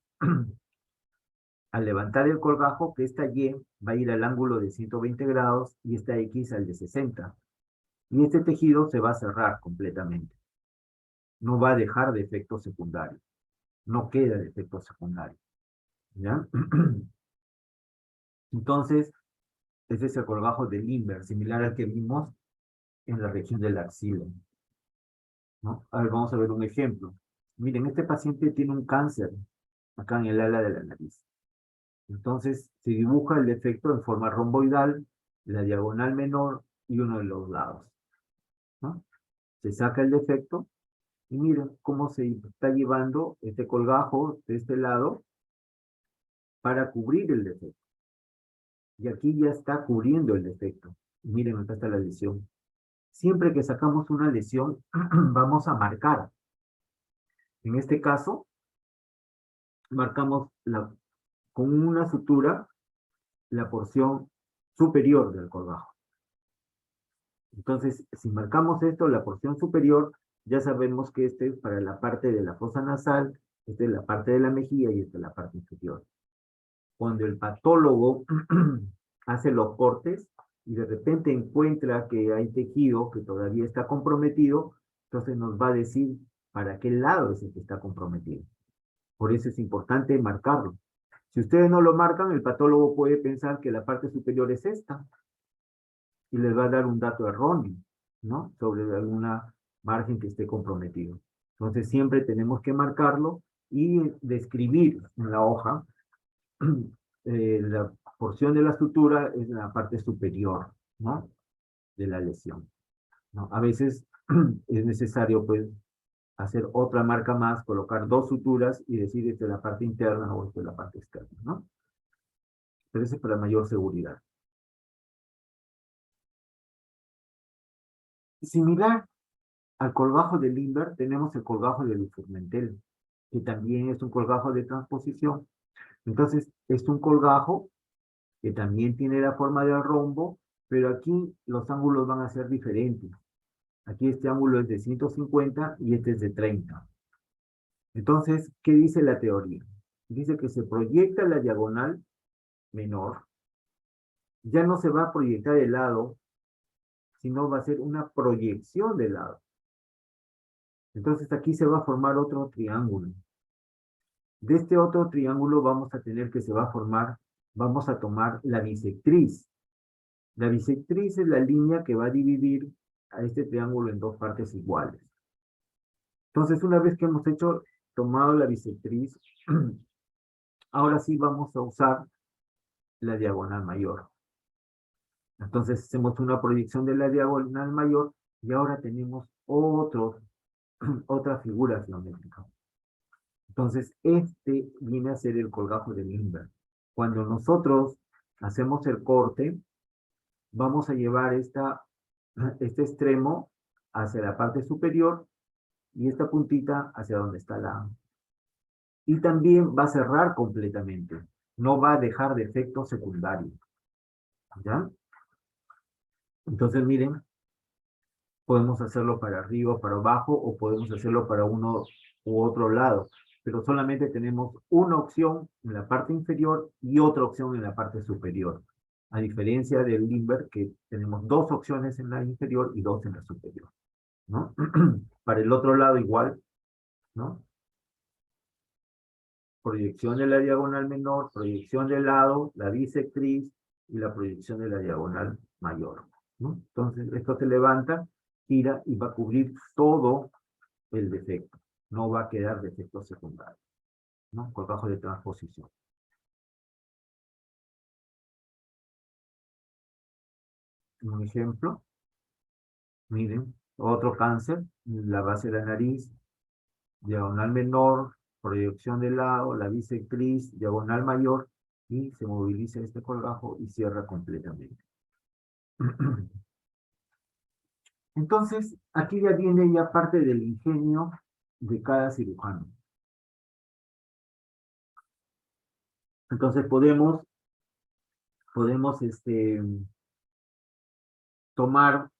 al levantar el colgajo, que esta Y va a ir al ángulo de 120 grados y esta X al de 60. Y este tejido se va a cerrar completamente. No va a dejar de efecto secundario. No queda de efecto secundario. ¿Ya? Entonces, ese es el colgajo de Lindbergh, similar al que vimos en la región de la axila, ¿no? A ver, vamos a ver un ejemplo. Miren, este paciente tiene un cáncer acá en el ala de la nariz. Entonces, se dibuja el defecto en forma romboidal, la diagonal menor y uno de los lados, ¿no? Se saca el defecto y miren cómo se está llevando este colgajo de este lado para cubrir el defecto. Y aquí ya está cubriendo el defecto. Y miren, acá está la lesión. Siempre que sacamos una lesión, vamos a marcar. En este caso, marcamos con una sutura la porción superior del colgajo. Entonces, si marcamos esto, la porción superior, ya sabemos que este es para la parte de la fosa nasal, esta es la parte de la mejilla y esta es la parte inferior. cuando el patólogo hace los cortes y de repente encuentra que hay tejido que todavía está comprometido, entonces nos va a decir para qué lado es el que está comprometido. Por eso es importante marcarlo. Si ustedes no lo marcan, el patólogo puede pensar que la parte superior es esta y les va a dar un dato erróneo, ¿no? Sobre alguna margen que esté comprometido. Entonces siempre tenemos que marcarlo y describir en la hoja la porción de la sutura es la parte superior, ¿no? De la lesión, ¿no? A veces es necesario, pues, hacer otra marca más, colocar dos suturas y decir esta es la parte interna o esta es la parte externa, ¿no? Pero eso es para mayor seguridad. Similar al colgajo de Lindbergh, tenemos el colgajo de Formentel, que también es un colgajo de transposición. Entonces, es un colgajo que también tiene la forma del rombo, pero aquí los ángulos van a ser diferentes. Aquí este ángulo es de 150 y este es de 30. Entonces, ¿qué dice la teoría? Dice que se proyecta la diagonal menor, ya no se va a proyectar el lado, sino va a ser una proyección del lado. Entonces aquí se va a formar otro triángulo. De este otro triángulo vamos a tener que se va a formar, vamos a tomar la bisectriz. La bisectriz es la línea que va a dividir a este triángulo en dos partes iguales. Entonces, una vez que hemos tomado la bisectriz, ahora sí vamos a usar la diagonal mayor. Entonces, hacemos una proyección de la diagonal mayor y ahora tenemos otra figura geométrica. Entonces, este viene a ser el colgajo de Lindbergh. Cuando nosotros hacemos el corte, vamos a llevar este extremo hacia la parte superior y esta puntita hacia donde está la A. Y también va a cerrar completamente. No va a dejar de efecto secundario. ¿Ya? Entonces, miren, podemos hacerlo para arriba, para abajo, o podemos hacerlo para uno u otro lado. Pero solamente tenemos una opción en la parte inferior y otra opción en la parte superior. A diferencia del Lindbergh, que tenemos dos opciones en la inferior y dos en la superior, ¿no? Para el otro lado igual, ¿no? Proyección de la diagonal menor, proyección del lado, la bisectriz y la proyección de la diagonal mayor, ¿no? Entonces, esto se levanta, gira y va a cubrir todo el defecto. No va a quedar defecto secundario, ¿no? Colgajo de transposición. Un ejemplo, miren, otro cáncer, la base de la nariz, diagonal menor, proyección del lado, la bisectriz, diagonal mayor, y se moviliza este colgajo y cierra completamente. Entonces, aquí ya viene ya parte del ingenio de cada cirujano. Entonces podemos tomar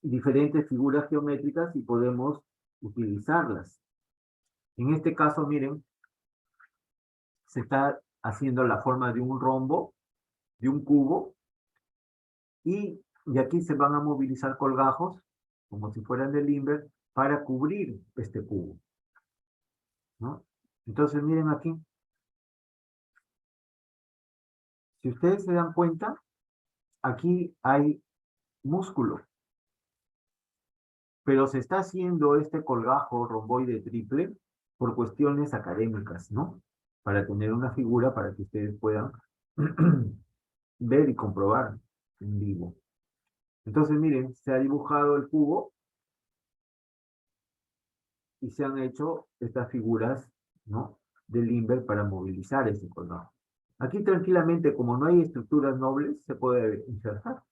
diferentes figuras geométricas y podemos utilizarlas. En este caso, miren, se está haciendo la forma de un rombo, de un cubo, y aquí se van a movilizar colgajos, como si fueran de Lindbergh, para cubrir este cubo, ¿no? Entonces, miren aquí. Si ustedes se dan cuenta, aquí hay músculo, pero se está haciendo este colgajo romboide triple por cuestiones académicas, ¿no? Para tener una figura para que ustedes puedan ver y comprobar en vivo. Entonces, miren, se ha dibujado el cubo y se han hecho estas figuras, ¿no? De Lindbergh para movilizar ese colgajo. Aquí tranquilamente, como no hay estructuras nobles, se puede insertar.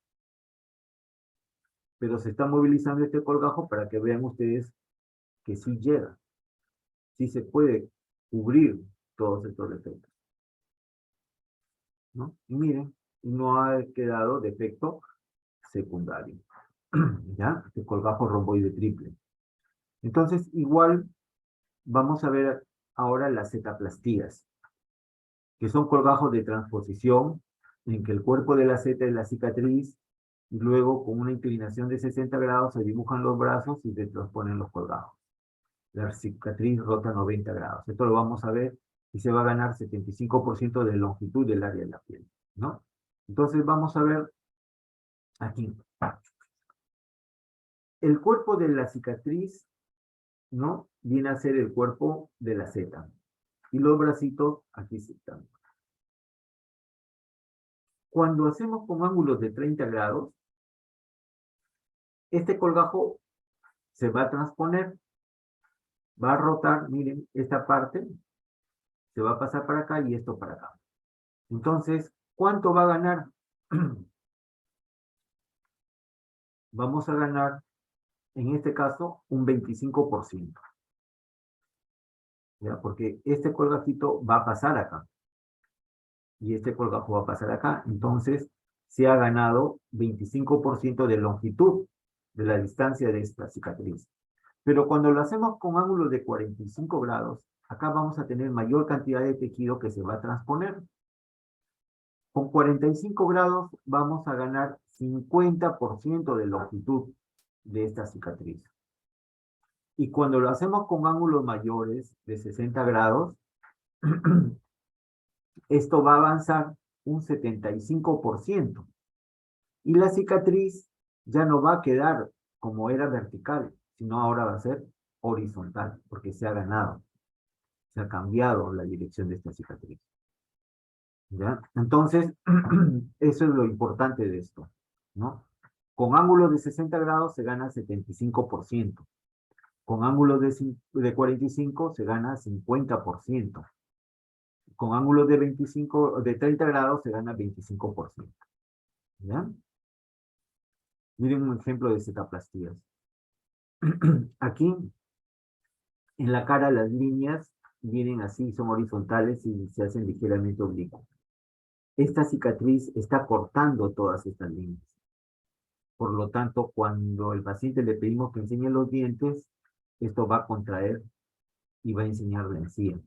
Pero se está movilizando este colgajo para que vean ustedes que sí llega, sí se puede cubrir todos estos defectos, ¿no? Y miren, no ha quedado defecto secundario, ¿ya? Este colgajo romboide triple. Entonces, igual, vamos a ver ahora las zetaplastías. que son colgajos de transposición, en que el cuerpo de la seta es la cicatriz, y luego con una inclinación de 60 grados se dibujan los brazos y se transponen los colgajos. La cicatriz rota 90 grados. Esto lo vamos a ver y se va a ganar 75% de longitud del área de la piel, ¿no? Entonces vamos a ver aquí. El cuerpo de la cicatriz, ¿no? Viene a ser el cuerpo de la seta. Y los bracitos aquí están. Cuando hacemos con ángulos de 30 grados, este colgajo se va a transponer, va a rotar, miren, esta parte se va a pasar para acá y esto para acá. Entonces, ¿cuánto va a ganar? Vamos a ganar, en este caso, un 25%. ¿Ya? Porque este colgajito va a pasar acá. Y este colgajo va a pasar acá. Entonces, se ha ganado 25% de longitud de la distancia de esta cicatriz. Pero cuando lo hacemos con ángulos de 45 grados, acá vamos a tener mayor cantidad de tejido que se va a transponer. Con 45 grados vamos a ganar 50% de longitud de esta cicatriz. Y cuando lo hacemos con ángulos mayores de 60 grados, esto va a avanzar un 75%. Y la cicatriz ya no va a quedar como era vertical, sino ahora va a ser horizontal, porque se ha ganado, se ha cambiado la dirección de esta cicatriz. ¿Ya? Entonces, eso es lo importante de esto, ¿no? Con ángulos de 60 grados se gana 75%. Con ángulos de 45 se gana 50%. Con ángulos de 30 grados se gana 25%. ¿Ya? Miren un ejemplo de setaplastías. Aquí, en la cara, las líneas vienen así, son horizontales y se hacen ligeramente oblicuas. Esta cicatriz está cortando todas estas líneas. Por lo tanto, cuando al paciente le pedimos que enseñe los dientes, esto va a contraer y va a enseñar la encía.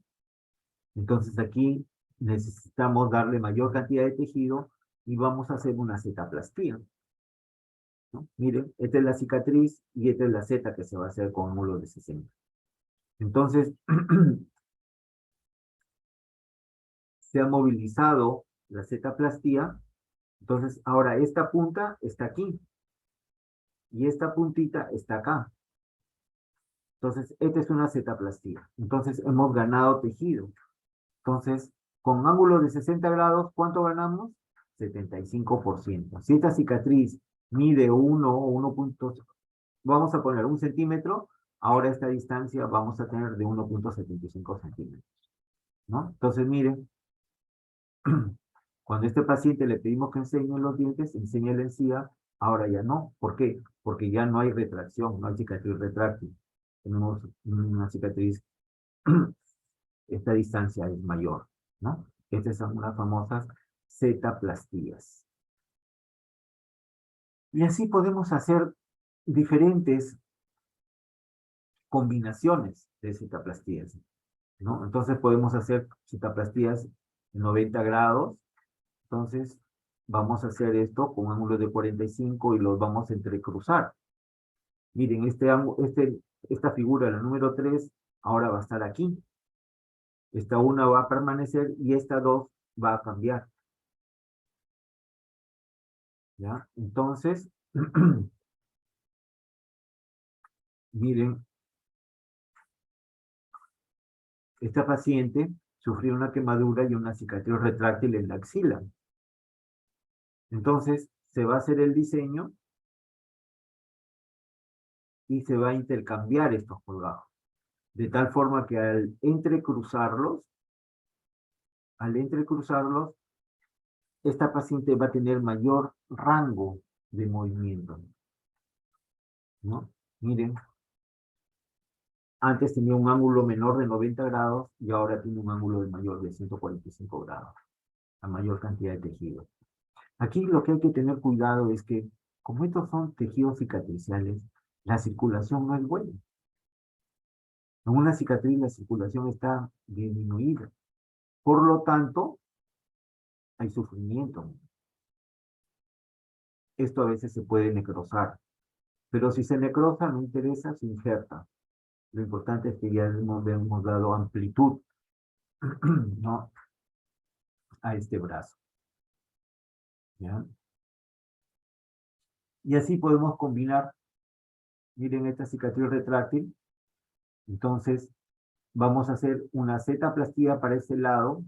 Entonces aquí necesitamos darle mayor cantidad de tejido y vamos a hacer una setaplastía, ¿no? Miren, esta es la cicatriz y esta es la seta que se va a hacer con ángulo de 60. Entonces, se ha movilizado la setaplastía. Entonces, ahora esta punta está aquí y esta puntita está acá. Entonces, esta es una setaplastía. Entonces, hemos ganado tejido. Entonces, con ángulo de 60 grados, ¿cuánto ganamos? 75%. Si esta cicatriz mide 1 o 1 puntos, vamos a poner 1 centímetro, ahora esta distancia vamos a tener de 1.75 centímetros, ¿no? Entonces, miren, cuando a este paciente le pedimos que enseñe los dientes, enseñe la encía, ahora ya no. ¿Por qué? Porque ya no hay retracción, no hay cicatriz retráctil. Tenemos una cicatriz, esta distancia es mayor, ¿no? Estas son unas famosas setaplastías. Y así podemos hacer diferentes combinaciones de setaplastías, ¿no? Entonces podemos hacer setaplastías en 90 grados. Entonces vamos a hacer esto con ángulos de 45 y los vamos a entrecruzar. Miren, esta figura, la número 3, ahora va a estar aquí. Esta 1 va a permanecer y esta 2 va a cambiar. ¿Ya? Entonces, miren, esta paciente sufrió una quemadura y una cicatriz retráctil en la axila. Entonces, se va a hacer el diseño y se va a intercambiar estos colgajos. De tal forma que al entrecruzarlos, esta paciente va a tener mayor rango de movimiento, ¿no? Miren, antes tenía un ángulo menor de 90 grados y ahora tiene un ángulo mayor de 145 grados, la mayor cantidad de tejido. Aquí lo que hay que tener cuidado es que, como estos son tejidos cicatriciales, la circulación no es buena. En una cicatriz la circulación está disminuida. Por lo tanto, hay sufrimiento. Esto a veces se puede necrosar, pero si se necrosa, no interesa, se injerta. Lo importante es que ya hemos dado amplitud, ¿no?, a este brazo. ¿Ya? Y así podemos combinar, miren esta cicatriz retráctil. Entonces, vamos a hacer una zeta-plastía para este lado,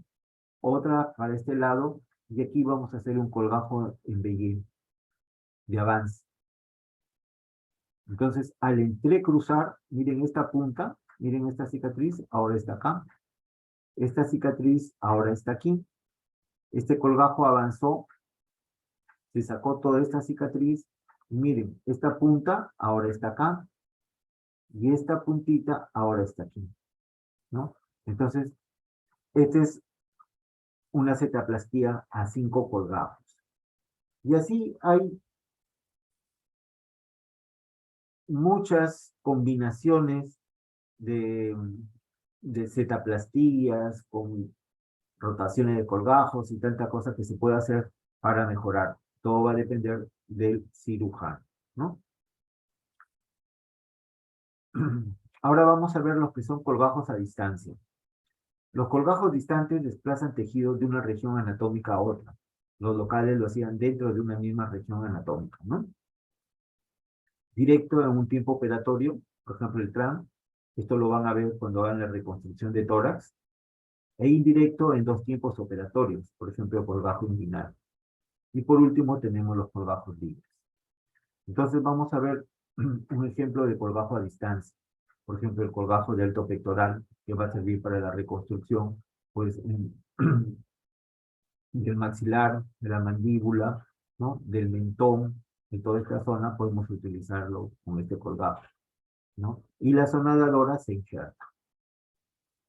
otra para este lado, y aquí vamos a hacer un colgajo en Beguín de avance. Entonces, al entrecruzar, miren esta punta, miren esta cicatriz, ahora está acá. Esta cicatriz ahora está aquí. Este colgajo avanzó, se sacó toda esta cicatriz, y miren, esta punta ahora está acá, y esta puntita ahora está aquí, ¿no? Entonces, esta es una cetaplastía a 5 colgajos. Y así hay muchas combinaciones de zetaplastías con rotaciones de colgajos y tanta cosa que se puede hacer para mejorar. Todo va a depender del cirujano, ¿no? Ahora vamos a ver los que son colgajos a distancia. Los colgajos distantes desplazan tejidos de una región anatómica a otra. Los locales lo hacían dentro de una misma región anatómica, ¿no? Directo en un tiempo operatorio, por ejemplo el TRAN, esto lo van a ver cuando hagan la reconstrucción de tórax, e indirecto en 2 tiempos operatorios, por ejemplo el colgajo inguinal. Y por último tenemos los colgajos libres. Entonces vamos a ver un ejemplo de colgajo a distancia. Por ejemplo, el colgajo de alto pectoral, que va a servir para la reconstrucción, pues, del maxilar, de la mandíbula, ¿no?, del mentón, de toda esta zona, podemos utilizarlo con este colgajo, ¿no? Y la zona dadora se injerta.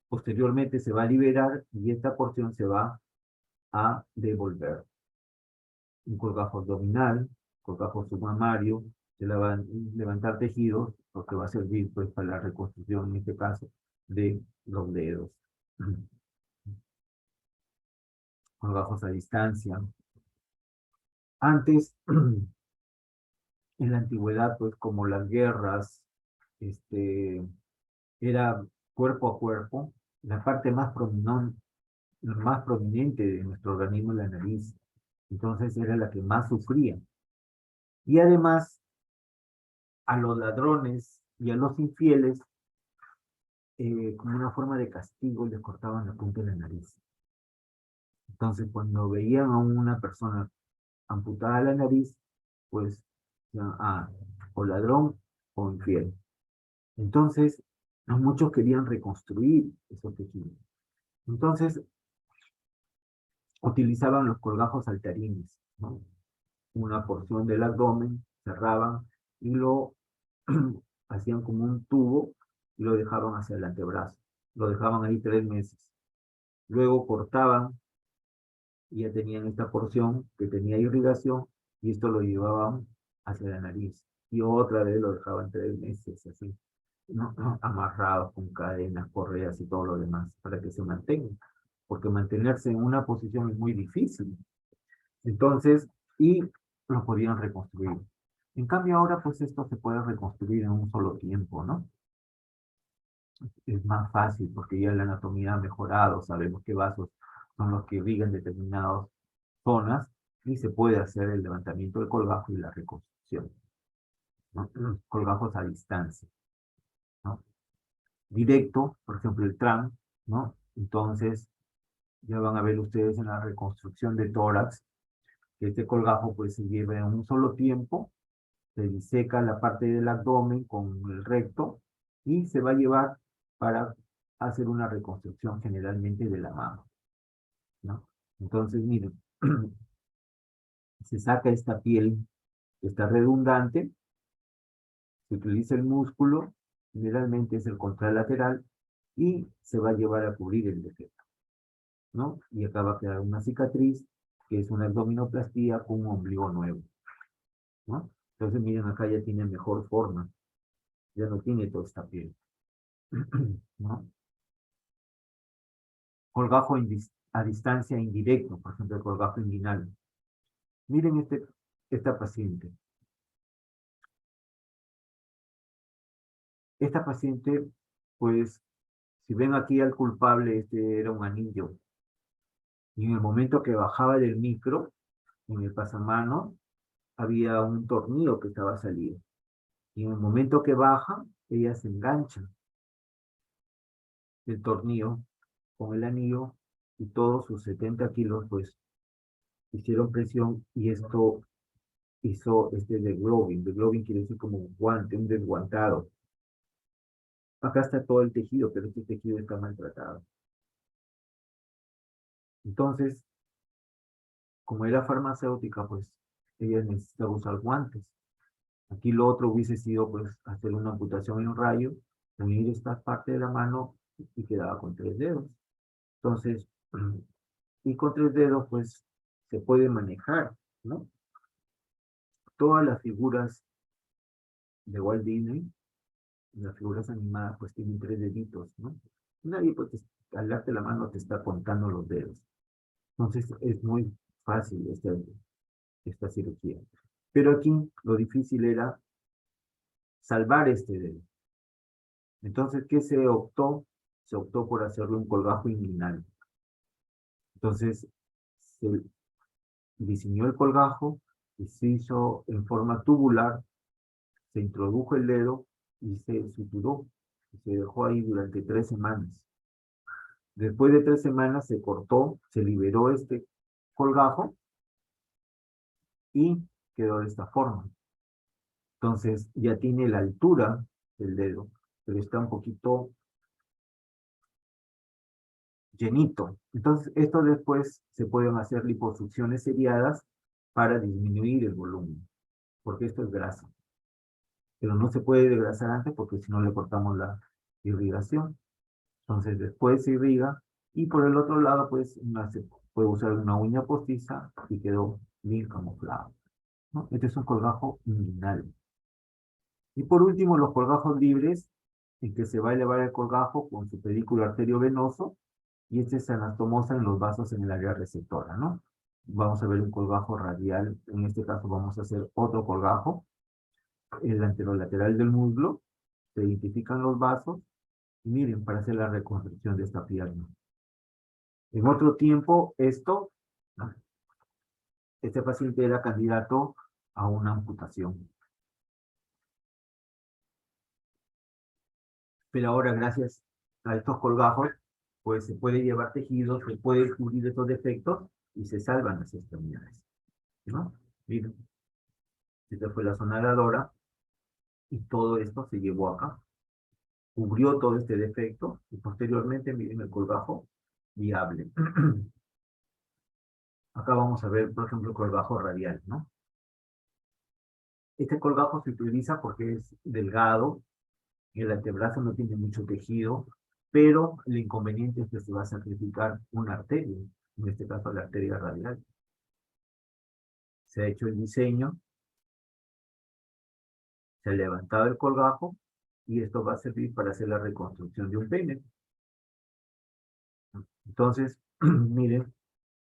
Posteriormente se va a liberar y esta porción se va a devolver. Un colgajo abdominal, colgajo submamario, se le van a levantar tejidos, lo que va a servir pues para la reconstrucción, en este caso, de los dedos. Colgajos a distancia. Antes, en la antigüedad, pues como las guerras, era cuerpo a cuerpo, la parte más prominente de nuestro organismo es la nariz. Entonces era la que más sufría. Y además, a los ladrones y a los infieles, como una forma de castigo, les cortaban la punta de la nariz. Entonces, cuando veían a una persona amputada la nariz, pues, o ladrón o infiel. Entonces, muchos querían reconstruir esos tejidos. Entonces, utilizaban los colgajos saltarines, ¿no? Una porción del abdomen, cerraban y lo hacían como un tubo y lo dejaban hacia el antebrazo. Lo dejaban ahí 3 meses. Luego cortaban y ya tenían esta porción que tenía irrigación y esto lo llevaban hacia la nariz. Y otra vez lo dejaban 3 meses, así, ¿no? Amarrados con cadenas, correas y todo lo demás, para que se mantengan. Porque mantenerse en una posición es muy difícil. Entonces, y lo podían reconstruir. En cambio ahora, pues esto se puede reconstruir en un solo tiempo, ¿no? Es más fácil porque ya la anatomía ha mejorado, sabemos qué vasos son los que irrigan determinadas zonas y se puede hacer el levantamiento del colgajo y la reconstrucción, ¿no? Colgajos a distancia, ¿no? Directo, por ejemplo el TRAN, ¿no? Entonces, ya van a ver ustedes en la reconstrucción de tórax, que este colgajo pues se lleva en un solo tiempo, se diseca la parte del abdomen con el recto y se va a llevar para hacer una reconstrucción generalmente de la mama, ¿no? Entonces, miren, se saca esta piel, está redundante, se utiliza el músculo, generalmente es el contralateral, y se va a llevar a cubrir el defecto, ¿no? Y acá va a quedar una cicatriz, que es una abdominoplastía con un ombligo nuevo, ¿no? Entonces, miren, acá ya tiene mejor forma, ya no tiene toda esta piel, ¿no? Colgajo a distancia indirecta, por ejemplo, el colgajo inguinal. Miren esta paciente. Esta paciente, pues, si ven aquí al culpable, este era un anillo. Y en el momento que bajaba del micro, en el pasamanos, había un tornillo que estaba salido. Y en el momento que baja, ella se engancha el tornillo con el anillo y todos sus 70 kilos, pues, hicieron presión y esto hizo este degloving. Degloving quiere decir como un guante, un desguantado. Acá está todo el tejido, pero este tejido está maltratado. Entonces, como era farmacéutica, pues, ella necesitaba usar guantes. Aquí lo otro hubiese sido, pues, hacer una amputación en un rayo, unir esta parte de la mano y quedaba con 3 dedos. Entonces, y con 3 dedos, pues, se puede manejar, ¿no? Todas las figuras de Walt Disney, las figuras animadas, pues, tienen 3 deditos, ¿no? Nadie, pues, al darte la mano te está contando los dedos. Entonces, es muy fácil esta cirugía. Pero aquí lo difícil era salvar este dedo. Entonces, ¿qué se optó? Se optó por hacerle un colgajo inguinal. Entonces, se diseñó el colgajo y se hizo en forma tubular, se introdujo el dedo y se suturó. Y se dejó ahí durante 3 semanas. Después de 3 semanas se cortó, se liberó este colgajo y quedó de esta forma. Entonces, ya tiene la altura del dedo, pero está un poquito llenito. Entonces, esto después se pueden hacer liposucciones seriadas para disminuir el volumen, porque esto es grasa. Pero no se puede desgrasar antes porque si no le cortamos la irrigación. Entonces, después se irriga y por el otro lado, pues, se puede usar una uña postiza y quedó bien camuflado, ¿no? Este es un colgajo inguinal. Y por último, los colgajos libres, en que se va a elevar el colgajo con su pedículo arteriovenoso, y este es anastomosa en los vasos en el área receptora, ¿no? Vamos a ver un colgajo radial, en este caso vamos a hacer otro colgajo, el anterolateral del muslo, se identifican los vasos, y miren, para hacer la reconstrucción de esta pierna. En otro tiempo, ¿no? Este paciente era candidato a una amputación. Pero ahora, gracias a estos colgajos, pues se puede llevar tejidos, se puede cubrir estos defectos y se salvan las extremidades, ¿no? Miren, esta fue la sonaladora y todo esto se llevó acá. Cubrió todo este defecto y posteriormente, miren el colgajo viable. Acá vamos a ver, por ejemplo, el colgajo radial, ¿no? Este colgajo se utiliza porque es delgado, el antebrazo no tiene mucho tejido, pero el inconveniente es que se va a sacrificar una arteria, en este caso la arteria radial. Se ha hecho el diseño, se ha levantado el colgajo, y esto va a servir para hacer la reconstrucción de un pene. Entonces, miren,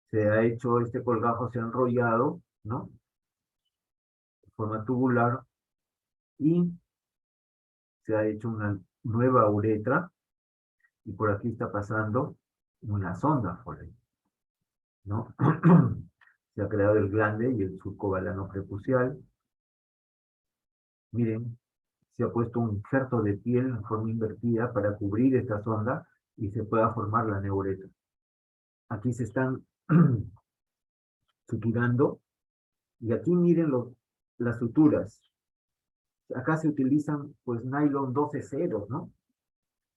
se ha hecho este colgajo, se ha enrollado, ¿no? De forma tubular, y se ha hecho una nueva uretra, y por aquí está pasando una sonda por ahí, ¿no? Se ha creado el glande y el surco balano prepucial. Miren, se ha puesto un injerto de piel en forma invertida para cubrir esta sonda y se pueda formar la neuretra. Aquí se están suturando, y aquí miren las suturas. Acá se utilizan pues nylon 12 ceros, ¿no?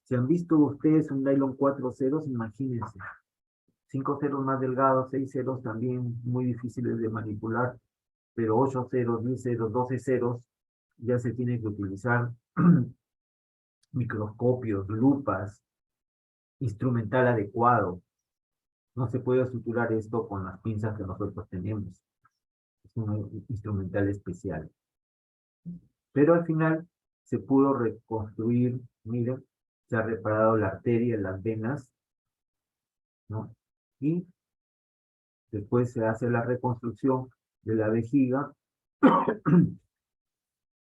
Si han visto ustedes un nylon 4 ceros, imagínense. 5 ceros más delgados, 6 ceros también muy difíciles de manipular, pero 8 ceros, 10 ceros, 12 ceros, ya se tiene que utilizar microscopios, lupas, instrumental adecuado. No se puede suturar esto con las pinzas que nosotros tenemos. Es un instrumental especial. Pero al final se pudo reconstruir, miren, se ha reparado la arteria, las venas, ¿no? y después se hace la reconstrucción de la vejiga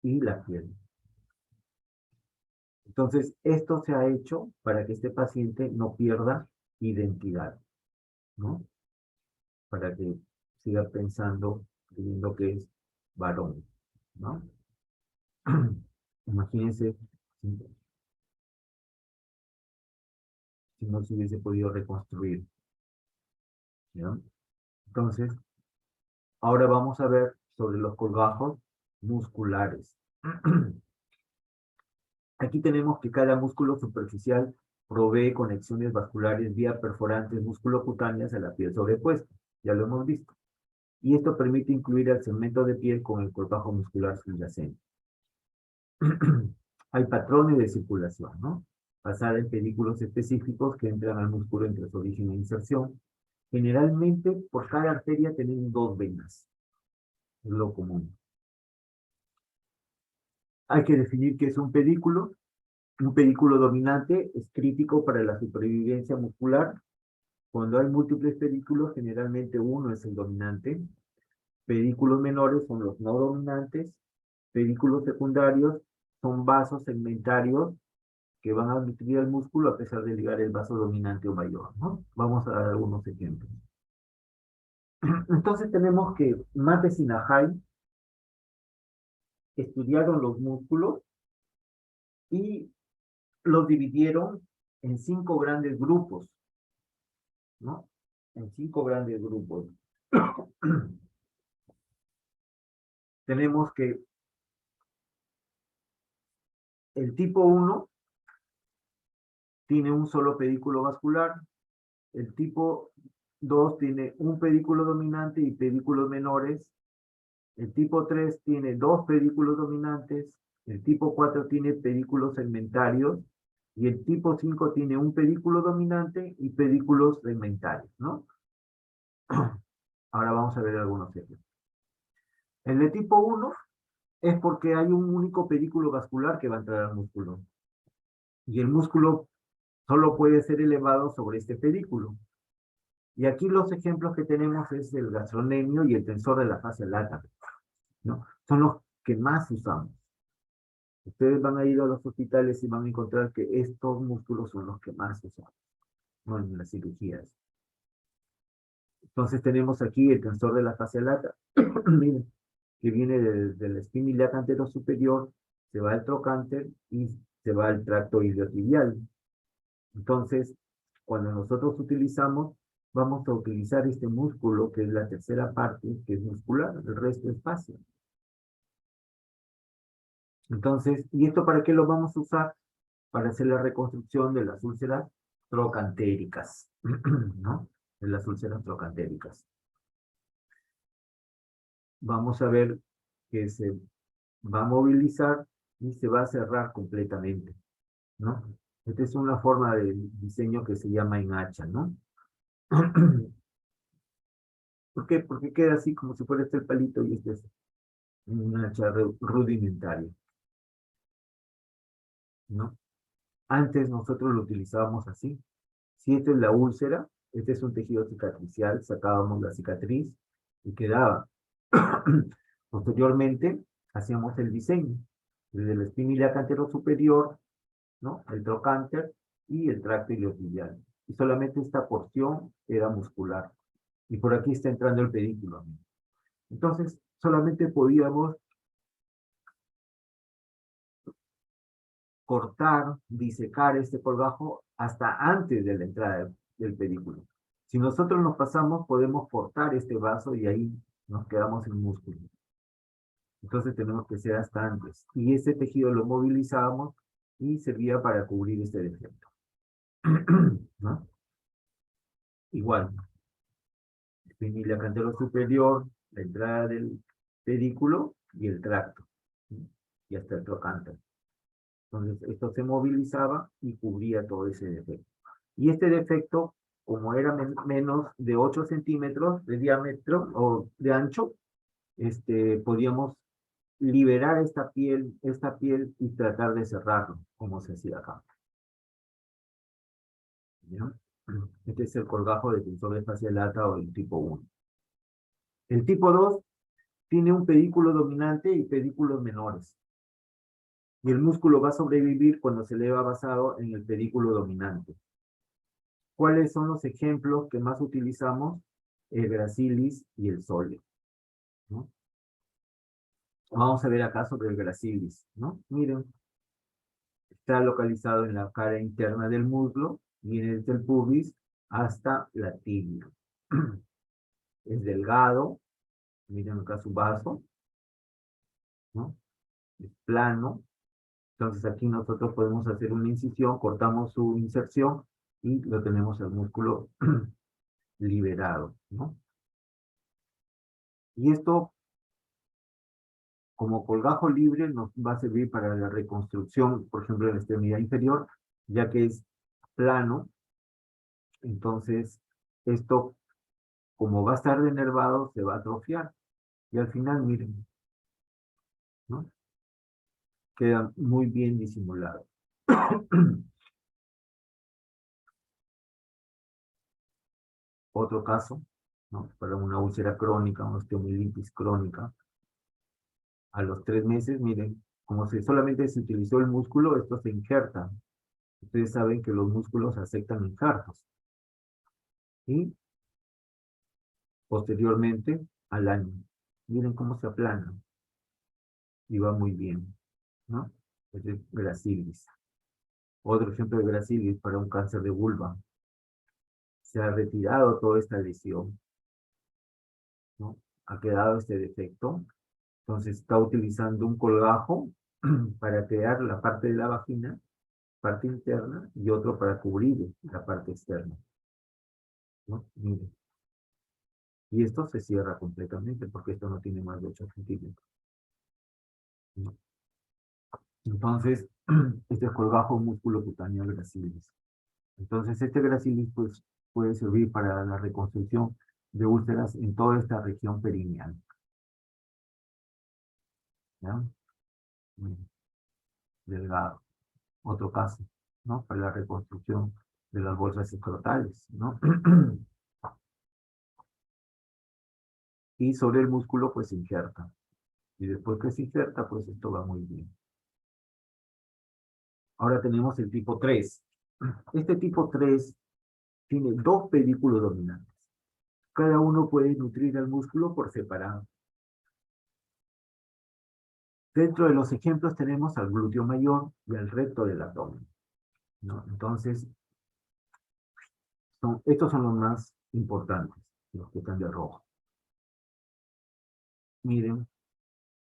y la piel. Entonces, esto se ha hecho para que este paciente no pierda identidad, ¿no? Para que siga pensando, creyendo que es varón, ¿no? Imagínense si no se hubiese podido reconstruir, ¿ya? Entonces, ahora vamos a ver sobre los colgajos musculares. Aquí tenemos que cada músculo superficial provee conexiones vasculares vía perforantes musculocutáneas a la piel sobrepuesta. Ya lo hemos visto. Y esto permite incluir el segmento de piel con el colgajo muscular subyacente. Hay patrones de circulación, ¿no? Basada en pedículos específicos que entran al músculo entre su origen e inserción. Generalmente, por cada arteria tenemos 2 venas. Es lo común. Hay que definir qué es un pedículo. Un pedículo dominante es crítico para la supervivencia muscular. Cuando hay múltiples pedículos, generalmente uno es el dominante. Pedículos menores son los no dominantes. Pedículos secundarios son vasos segmentarios que van a nutrir el músculo a pesar de ligar el vaso dominante o mayor, ¿no? Vamos a dar algunos ejemplos. Entonces tenemos que Mattes y Nahai estudiaron los músculos y los dividieron en 5 grandes grupos, ¿no? En 5 grandes grupos. Tenemos que el tipo 1 tiene un solo pedículo vascular, el tipo 2 tiene un pedículo dominante y pedículos menores, el tipo 3 tiene 2 pedículos dominantes, el tipo 4 tiene pedículos segmentarios, y el tipo 5 tiene un pedículo dominante y pedículos segmentarios, ¿no? Ahora vamos a ver algunos ejemplos. El de tipo 1 es porque hay un único pedículo vascular que va a entrar al músculo. Y el músculo solo puede ser elevado sobre este pedículo. Y aquí los ejemplos que tenemos es el gastrocnemio y el tensor de la fascia lata, ¿no? Son los que más usamos. Ustedes van a ir a los hospitales y van a encontrar que estos músculos son los que más usamos, ¿no? En las cirugías. Entonces tenemos aquí el tensor de la fascia lata, miren, que viene desde la espina ilíaca antero superior, se va al trocánter y se va al tracto iliotibial. Entonces, cuando nosotros utilizamos, vamos a utilizar este músculo, que es la tercera parte, que es muscular, el resto es fascia. Entonces, ¿y esto para qué lo vamos a usar? Para hacer la reconstrucción de las úlceras trocantéricas, ¿no? De las úlceras trocantéricas. Vamos a ver que se va a movilizar y se va a cerrar completamente, ¿no? Esta es una forma de diseño que se llama en hacha, ¿no? ¿Por qué? Porque queda así como si fuera este el palito y este es un hacha rudimentaria, ¿no? Antes nosotros lo utilizábamos así. Si esta es la úlcera, este es un tejido cicatricial, sacábamos la cicatriz y quedaba. Posteriormente, hacíamos el diseño, desde la espina ilíaca antero superior, ¿no? El trocánter y el tracto iliotibial. Y solamente esta porción era muscular. Y por aquí está entrando el pedículo. Entonces, solamente podíamos cortar, disecar este colgajo hasta antes de la entrada del pedículo. Si nosotros nos pasamos, podemos cortar este vaso y ahí nos quedamos sin músculo. Entonces tenemos que ser hasta antes. Y este tejido lo movilizábamos y servía para cubrir este defecto. ¿No? Igual, espina ilíaca antero superior, la entrada del pedículo y el tracto, ¿sí? Y hasta el trocánter. Entonces, esto se movilizaba y cubría todo ese defecto. Y este defecto, como era menos de 8 centímetros de diámetro o de ancho, podíamos liberar esta piel y tratar de cerrarlo, como se hacía acá. ¿Ya? Este es el colgajo de tensor de fascia lata o el tipo 1. El tipo 2 tiene un pedículo dominante y pedículos menores. Y el músculo va a sobrevivir cuando se eleva basado en el pedículo dominante. ¿Cuáles son los ejemplos que más utilizamos? El gracilis y el sóleo, ¿no? Vamos a ver acá sobre el gracilis, ¿no? Miren, está localizado en la cara interna del muslo, viene desde el pubis hasta la tibia. Es delgado, miren acá su vaso, ¿no? Es plano. Entonces aquí nosotros podemos hacer una incisión, cortamos su inserción y lo tenemos el músculo liberado, ¿no? Y esto, como colgajo libre, nos va a servir para la reconstrucción, por ejemplo, de la extremidad inferior, ya que es plano. Entonces, esto, como va a estar denervado, se va a atrofiar. Y al final, miren, ¿no? Queda muy bien disimulado. Otro caso, ¿no? Para una úlcera crónica, una osteomielitis crónica. A los 3 meses, miren, como si solamente se utilizó el músculo, esto se injerta. Ustedes saben que los músculos aceptan injertos. Y posteriormente, al año. Miren cómo se aplana. Y va muy bien, ¿no? Es de gracilis. Otro ejemplo de gracilis para un cáncer de vulva. Se ha retirado toda esta lesión, ¿no? Ha quedado este defecto. Entonces está utilizando un colgajo para crear la parte de la vagina, parte interna, y otro para cubrir la parte externa, ¿no? Miren. Y esto se cierra completamente porque esto no tiene más de 8 centímetros, ¿no? Entonces, este es colgajo músculo cutáneo gracilis. Entonces, este gracilis pues, puede servir para la reconstrucción de úlceras en toda esta región perineal, ¿ya? Miren, delgado. Otro caso, ¿no? Para la reconstrucción de las bolsas escrotales, ¿no? Y sobre el músculo, pues se injerta. Y después que se injerta, pues esto va muy bien. Ahora tenemos el tipo 3. Este tipo 3 tiene 2 pedículos dominantes. Cada uno puede nutrir al músculo por separado. Dentro de los ejemplos tenemos al glúteo mayor y al recto del abdomen, ¿no? Entonces, estos son los más importantes, los que están de rojo. Miren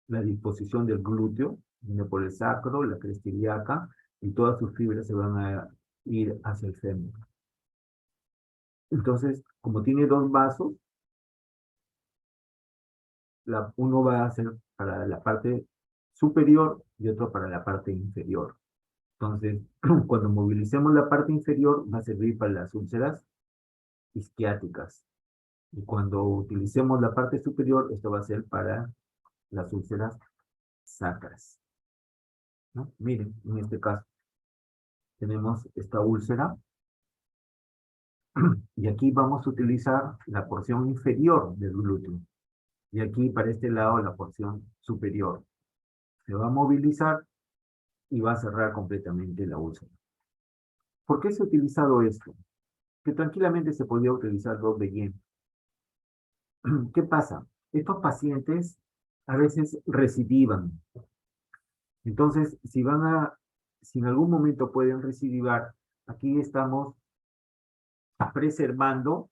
la disposición del glúteo, viene por el sacro, la cresta ilíaca, y todas sus fibras se van a ir hacia el fémur. Entonces, como tiene 2 vasos, uno va a ser para la parte superior y otro para la parte inferior. Entonces, cuando movilicemos la parte inferior, va a servir para las úlceras isquiáticas. Y cuando utilicemos la parte superior, esto va a ser para las úlceras sacras, ¿no? Miren, en este caso, tenemos esta úlcera, y aquí vamos a utilizar la porción inferior del glúteo. Y aquí, para este lado, la porción superior. Se va a movilizar y va a cerrar completamente la úlcera. ¿Por qué se ha utilizado esto? Que tranquilamente se podía utilizar dos de Yen. ¿Qué pasa? Estos pacientes a veces recidivan. Entonces, si en algún momento pueden recidivar, aquí estamos preservando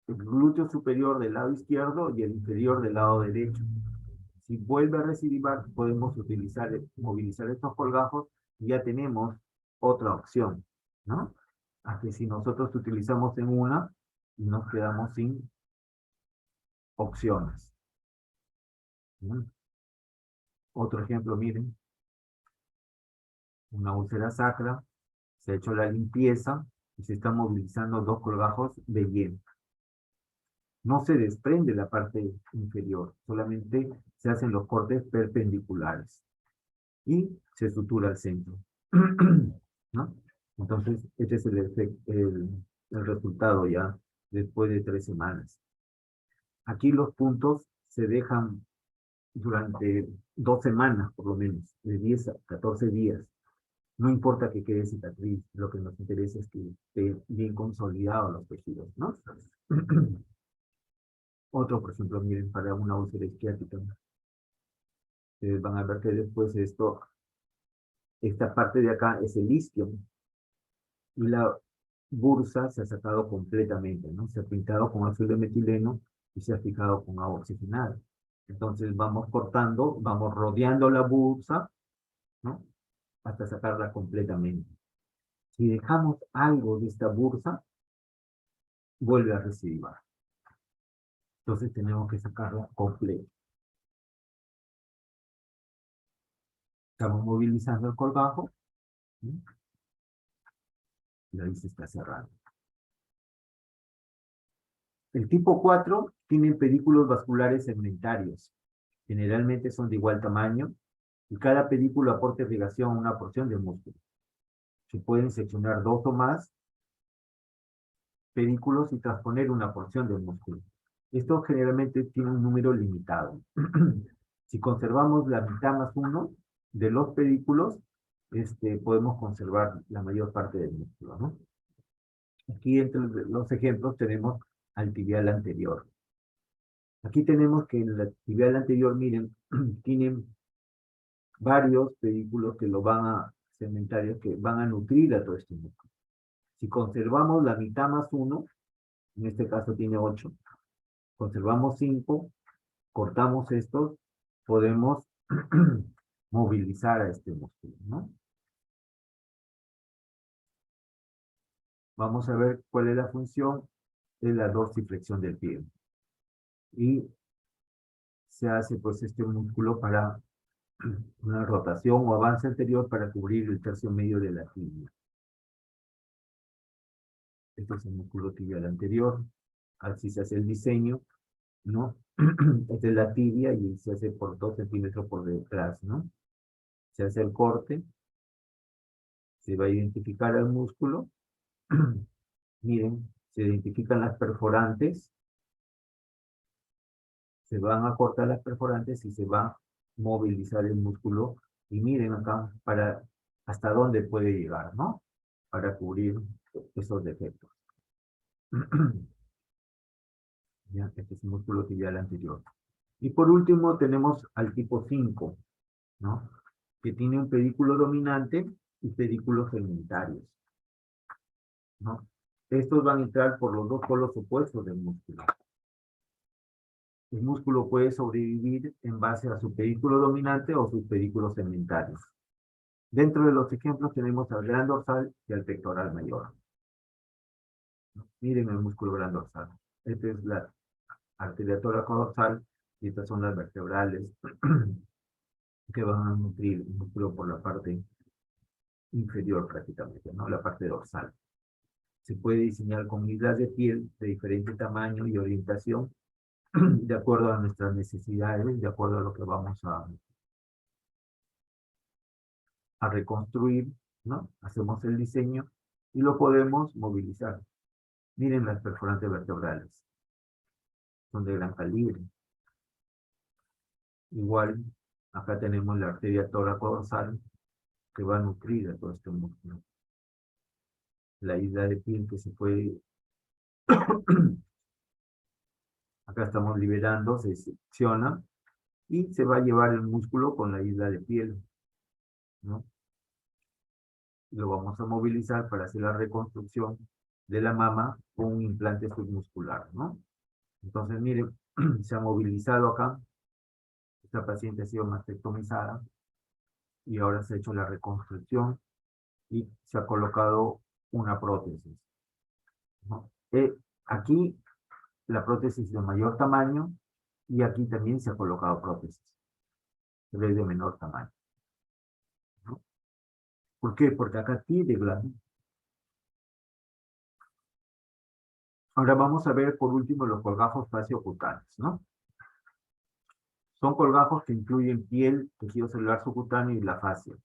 el glúteo superior del lado izquierdo y el inferior del lado derecho. Si vuelve a recidivar, podemos movilizar estos colgajos y ya tenemos otra opción, ¿no? A que si nosotros utilizamos en una, nos quedamos sin opciones. ¿Mm? Otro ejemplo, miren, una úlcera sacra, se ha hecho la limpieza y se están movilizando 2 colgajos de Yen. No se desprende la parte inferior, solamente se hacen los cortes perpendiculares y se sutura al centro, ¿no? Entonces, este es el resultado ya después de 3 semanas. Aquí los puntos se dejan durante 2 semanas, por lo menos, de 10 a 14 días. No importa que quede cicatriz, lo que nos interesa es que esté bien consolidados los tejidos, ¿no? Otro, por ejemplo, miren, para una úlcera isquiática. Ustedes van a ver que después esta parte de acá es el isquio. Y la bursa se ha sacado completamente, ¿no? Se ha pintado con azul de metileno y se ha fijado con agua oxigenada. Entonces vamos cortando, vamos rodeando la bursa, ¿no? Hasta sacarla completamente. Si dejamos algo de esta bursa, vuelve a recidivar. Entonces tenemos que sacarla completa. Estamos movilizando el colgajo, ¿sí? Y ahí se está cerrando. El tipo 4 tiene pedículos vasculares segmentarios. Generalmente son de igual tamaño y cada pedículo aporta irrigación a una porción del músculo. Se pueden seccionar 2 o más pedículos y transponer una porción del músculo. Esto generalmente tiene un número limitado. Si conservamos la mitad más 1 de los pedículos, podemos conservar la mayor parte del músculo, ¿no? Aquí entre los ejemplos tenemos al tibial anterior. Aquí tenemos que en la tibial anterior, miren, tienen varios pedículos que lo van a, segmentarios que van a nutrir a todo este músculo. Si conservamos la mitad más 1, en este caso tiene 8, conservamos 5, cortamos estos, podemos movilizar a este músculo, ¿no? Vamos a ver cuál es la función de la dorsiflexión del pie. Y se hace pues este músculo para una rotación o avance anterior para cubrir el tercio medio de la tibia. Este es el músculo tibial anterior. Así se hace el diseño, ¿no? Esta es la tibia y se hace por 2 centímetros por detrás, ¿no? Se hace el corte. Se va a identificar el músculo. Miren, se identifican las perforantes. Se van a cortar las perforantes y se va a movilizar el músculo. Y miren acá para hasta dónde puede llegar, ¿no? Para cubrir esos defectos. Ya, este es el músculo tibial anterior. Y por último tenemos al tipo 5, ¿no? Que tiene un pedículo dominante y pedículos segmentarios, ¿no? Estos van a entrar por los 2 polos opuestos del músculo. El músculo puede sobrevivir en base a su pedículo dominante o sus pedículos segmentarios. Dentro de los ejemplos tenemos al gran dorsal y al pectoral mayor. Miren el músculo gran dorsal. Esta es la arteria toracodorsal y estas son las vertebrales que van a nutrir el músculo por la parte inferior prácticamente, ¿no? La parte dorsal. Se puede diseñar con islas de piel de diferente tamaño y orientación de acuerdo a nuestras necesidades, de acuerdo a lo que vamos a reconstruir, ¿no? Hacemos el diseño y lo podemos movilizar. Miren las perforantes vertebrales. Son de gran calibre. Igual, acá tenemos la arteria toracodorsal que va a nutrir a todo este músculo. La isla de piel que se puede... Acá estamos liberando, se secciona y se va a llevar el músculo con la isla de piel, ¿no? Lo vamos a movilizar para hacer la reconstrucción de la mama con un implante submuscular, ¿no? Entonces, miren, se ha movilizado acá. Esta paciente ha sido mastectomizada y ahora se ha hecho la reconstrucción y se ha colocado una prótesis, ¿no? Aquí la prótesis de mayor tamaño y aquí también se ha colocado prótesis, pero es de menor tamaño, ¿no? ¿Por qué? Porque acá tiene glándula. Ahora vamos a ver por último los colgajos fasciocutáneos, ¿no? Son colgajos que incluyen piel, tejido celular subcutáneo y la fascia.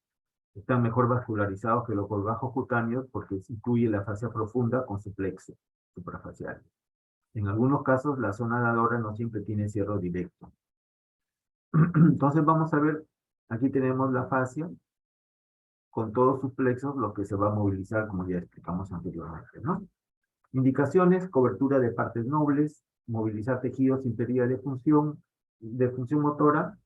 Están mejor vascularizados que los colgajos cutáneos porque incluye la fascia profunda con su plexo suprafacial. En algunos casos, la zona dadora no siempre tiene cierre directo. Entonces vamos a ver, aquí tenemos la fascia con todos sus plexos, lo que se va a movilizar, como ya explicamos anteriormente, ¿no? Indicaciones: cobertura de partes nobles, movilizar tejidos sin pérdida de función motora.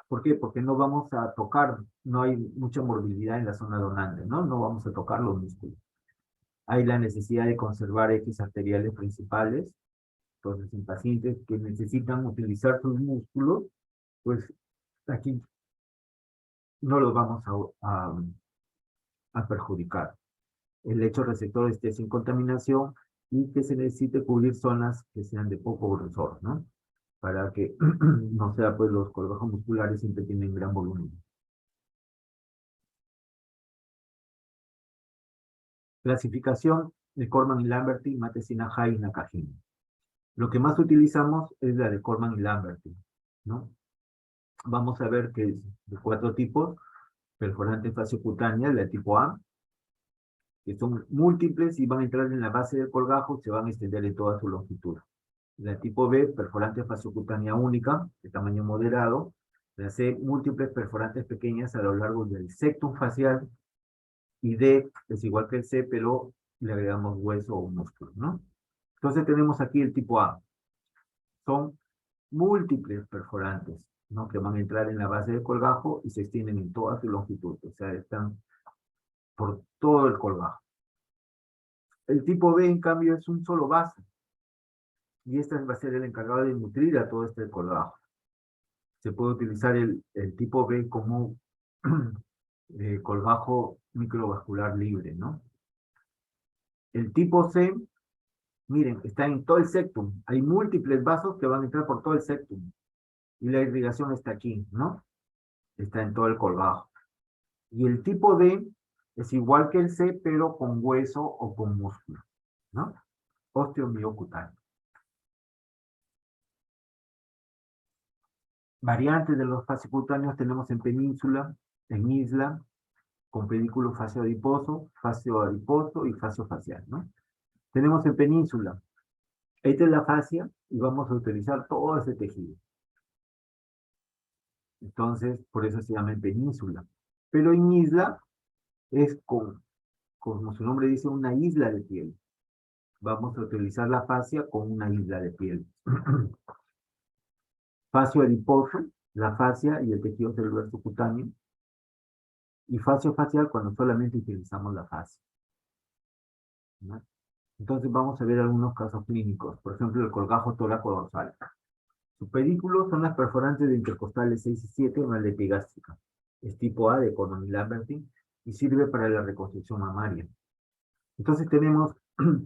¿Por qué? Porque no vamos a tocar, no hay mucha movilidad en la zona donante, ¿no? No vamos a tocar los músculos. Hay la necesidad de conservar ejes arteriales principales. Entonces, en pacientes que necesitan utilizar sus músculos, pues aquí no los vamos a perjudicar. El lecho receptor esté sin contaminación y que se necesite cubrir zonas que sean de poco grosor, ¿no? Para que no sea, pues los colgajos musculares siempre tienen gran volumen. Clasificación de Corman y Lamberty, Matessina High y Nakajima. Lo que más utilizamos es la de Corman y Lamberty, ¿no? Vamos a ver que es de 4 tipos: perforante faciocutánea, la tipo A, que son múltiples y van a entrar en la base del colgajo, se van a extender en toda su longitud. La tipo B, perforante faciocutánea única, de tamaño moderado. La C, múltiples perforantes pequeñas a lo largo del septum facial. Y D, es igual que el C, pero le agregamos hueso o músculo, ¿no? Entonces tenemos aquí el tipo A. Son múltiples perforantes, ¿no? Que van a entrar en la base del colgajo y se extienden en toda su longitud, o sea, están por todo el colgajo. El tipo B, en cambio, es un solo vaso, y este va a ser el encargado de nutrir a todo este colgajo. Se puede utilizar el tipo B como colgajo microvascular libre, ¿no? El tipo C, miren, está en todo el septum. Hay múltiples vasos que van a entrar por todo el septum. Y la irrigación está aquí, ¿no? Está en todo el colgajo. Y el tipo D es igual que el C, pero con hueso o con músculo, ¿no? Osteomiocutáneo. Variantes de los fascicutáneos tenemos en península, en isla, con pedículo fascio-adiposo y fascio-facial, ¿no? Tenemos en península. Esta es la fascia y vamos a utilizar todo ese tejido. Entonces, por eso se llama en península. Pero en isla es como su nombre dice, una isla de piel. Vamos a utilizar la fascia con una isla de piel. Fascio adiposo, la fascia y el tejido celular subcutáneo. Y fascio facial cuando solamente utilizamos la fascia, ¿no? Entonces vamos a ver algunos casos clínicos. Por ejemplo, el colgajo toraco-dorsal. Su pedículo son las perforantes de intercostales 6 y 7, una epigástrica. Es tipo A de Corman y Lamberty y sirve para la reconstrucción mamaria. Entonces tenemos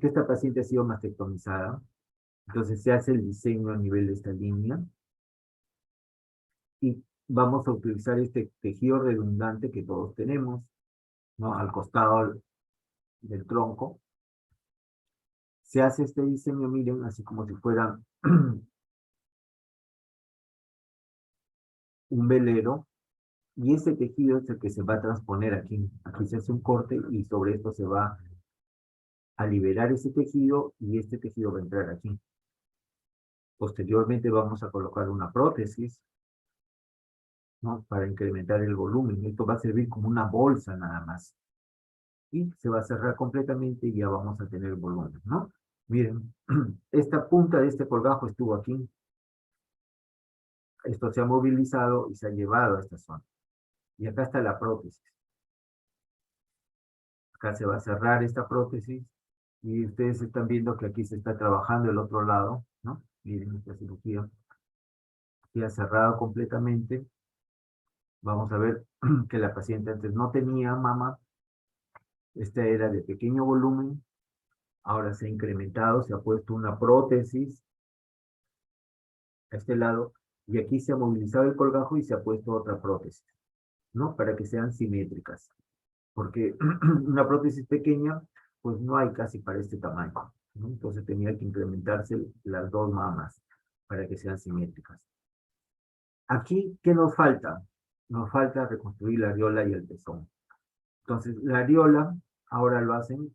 que esta paciente ha sido mastectomizada. Entonces se hace el diseño a nivel de esta línea. Y vamos a utilizar este tejido redundante que todos tenemos, ¿no? Al costado del tronco. Se hace este diseño, miren, así como si fuera un velero. Y ese tejido es el que se va a transponer aquí. Aquí se hace un corte y sobre esto se va a liberar ese tejido y este tejido va a entrar aquí. Posteriormente vamos a colocar una prótesis, ¿no? Para incrementar el volumen. Esto va a servir como una bolsa nada más. Y se va a cerrar completamente y ya vamos a tener volumen, ¿no? Miren, esta punta de este colgajo estuvo aquí. Esto se ha movilizado y se ha llevado a esta zona. Y acá está la prótesis. Acá se va a cerrar esta prótesis. Y ustedes están viendo que aquí se está trabajando el otro lado, ¿no? Miren esta cirugía. Aquí ha cerrado completamente. Vamos a ver que la paciente antes no tenía mama. Esta era de pequeño volumen. Ahora se ha incrementado, se ha puesto una prótesis a este lado. Y aquí se ha movilizado el colgajo y se ha puesto otra prótesis, ¿no? Para que sean simétricas. Porque una prótesis pequeña, pues no hay casi para este tamaño, ¿no? Entonces tenía que incrementarse las dos mamas para que sean simétricas. Aquí, ¿qué nos falta? nos falta reconstruir la areola y el pezón. Entonces, la areola ahora lo hacen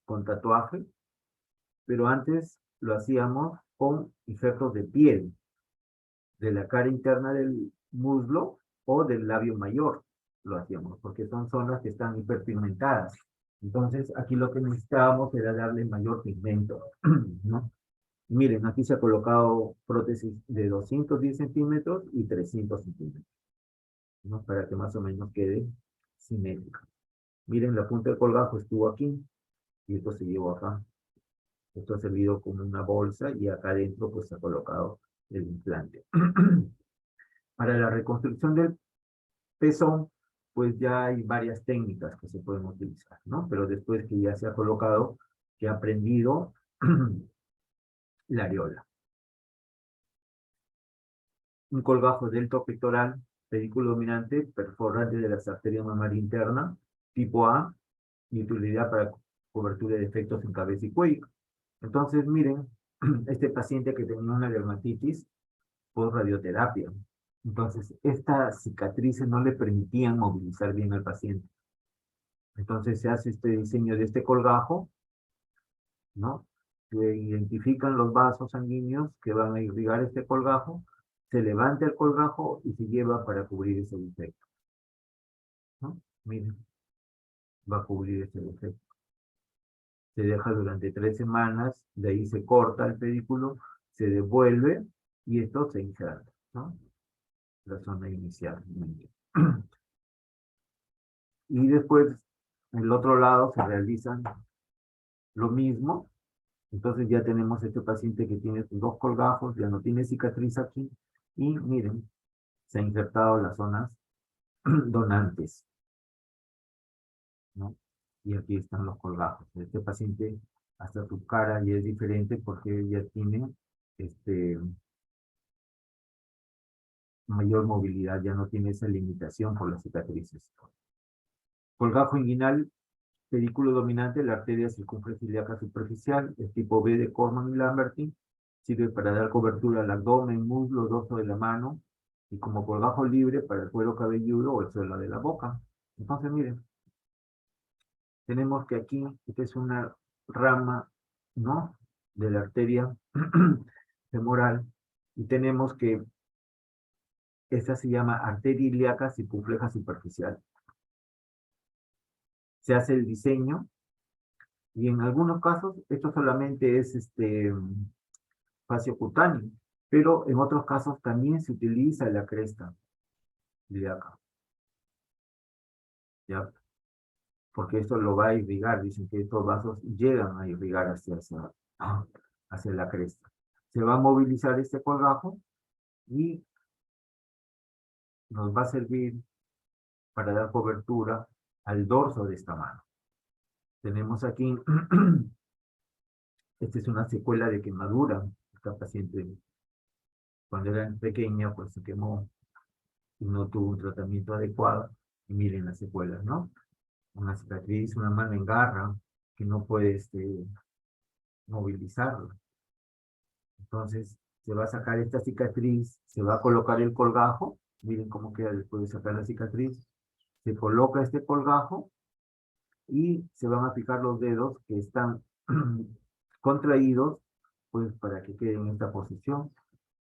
con tatuaje, pero antes lo hacíamos con injertos de piel, de la cara interna del muslo o del labio mayor, lo hacíamos, porque son zonas que están hiperpigmentadas. Entonces, aquí lo que necesitábamos era darle mayor pigmento, ¿no? Miren, aquí se ha colocado prótesis de 210 centímetros y 300 centímetros, ¿no? Para que más o menos quede simétrica. Miren, la punta del colgajo estuvo aquí y esto se llevó acá. Esto ha servido como una bolsa y acá adentro pues se ha colocado el implante. Para la reconstrucción del pezón, pues ya hay varias técnicas que se pueden utilizar, ¿no? Pero después que ya se ha colocado, que ha aprendido la areola. Un colgajo delto pectoral, pedículo dominante, perforante de las arterias mamaria interna, tipo A, y utilidad para cobertura de defectos en cabeza y cuello. Entonces, miren, este paciente que tenía una dermatitis por radioterapia. Entonces, estas cicatrices no le permitían movilizar bien al paciente. Entonces, se hace este diseño de este colgajo, ¿no? Se identifican los vasos sanguíneos que van a irrigar este colgajo, se levanta el colgajo y se lleva para cubrir ese defecto, ¿no? Miren, va a cubrir ese defecto. Se deja durante 3 semanas, de ahí se corta el pedículo, se devuelve y esto se inserta, ¿no? La zona inicial. Y después, en el otro lado, se realizan lo mismo. Entonces ya tenemos este paciente que tiene sus 2 colgajos, ya no tiene cicatriz aquí. Y miren, se han insertado las zonas donantes, ¿no? Y aquí están los colgajos. Este paciente, hasta su cara ya es diferente porque ya tiene mayor movilidad, ya no tiene esa limitación por las cicatrices. Colgajo inguinal, pedículo dominante, la arteria circunflexillaca superficial, el tipo B de Corman y Lambertin, sirve para dar cobertura al abdomen, muslo, dorso de la mano, y como colgajo libre para el cuero cabelludo o el suelo de la boca. Entonces, miren, tenemos que aquí, esta es una rama, ¿no?, de la arteria femoral, y tenemos que esta se llama arteria ilíaca circunfleja superficial. Se hace el diseño, y en algunos casos, esto solamente es fascio cutáneo, pero en otros casos también se utiliza la cresta ilíaca, ¿ya? Porque esto lo va a irrigar, dicen que estos vasos llegan a irrigar hacia la cresta. Se va a movilizar este colgajo y nos va a servir para dar cobertura al dorso de esta mano. Tenemos aquí, esta es una secuela de quemadura. Esta paciente, cuando era pequeña, pues se quemó y no tuvo un tratamiento adecuado. Y miren las secuelas, ¿no? Una cicatriz, una mano en garra, que no puede movilizarla. Entonces, se va a sacar esta cicatriz, se va a colocar el colgajo. Miren cómo queda después de sacar la cicatriz. Se coloca este colgajo y se van a fijar los dedos que están contraídos, pues para que queden en esta posición.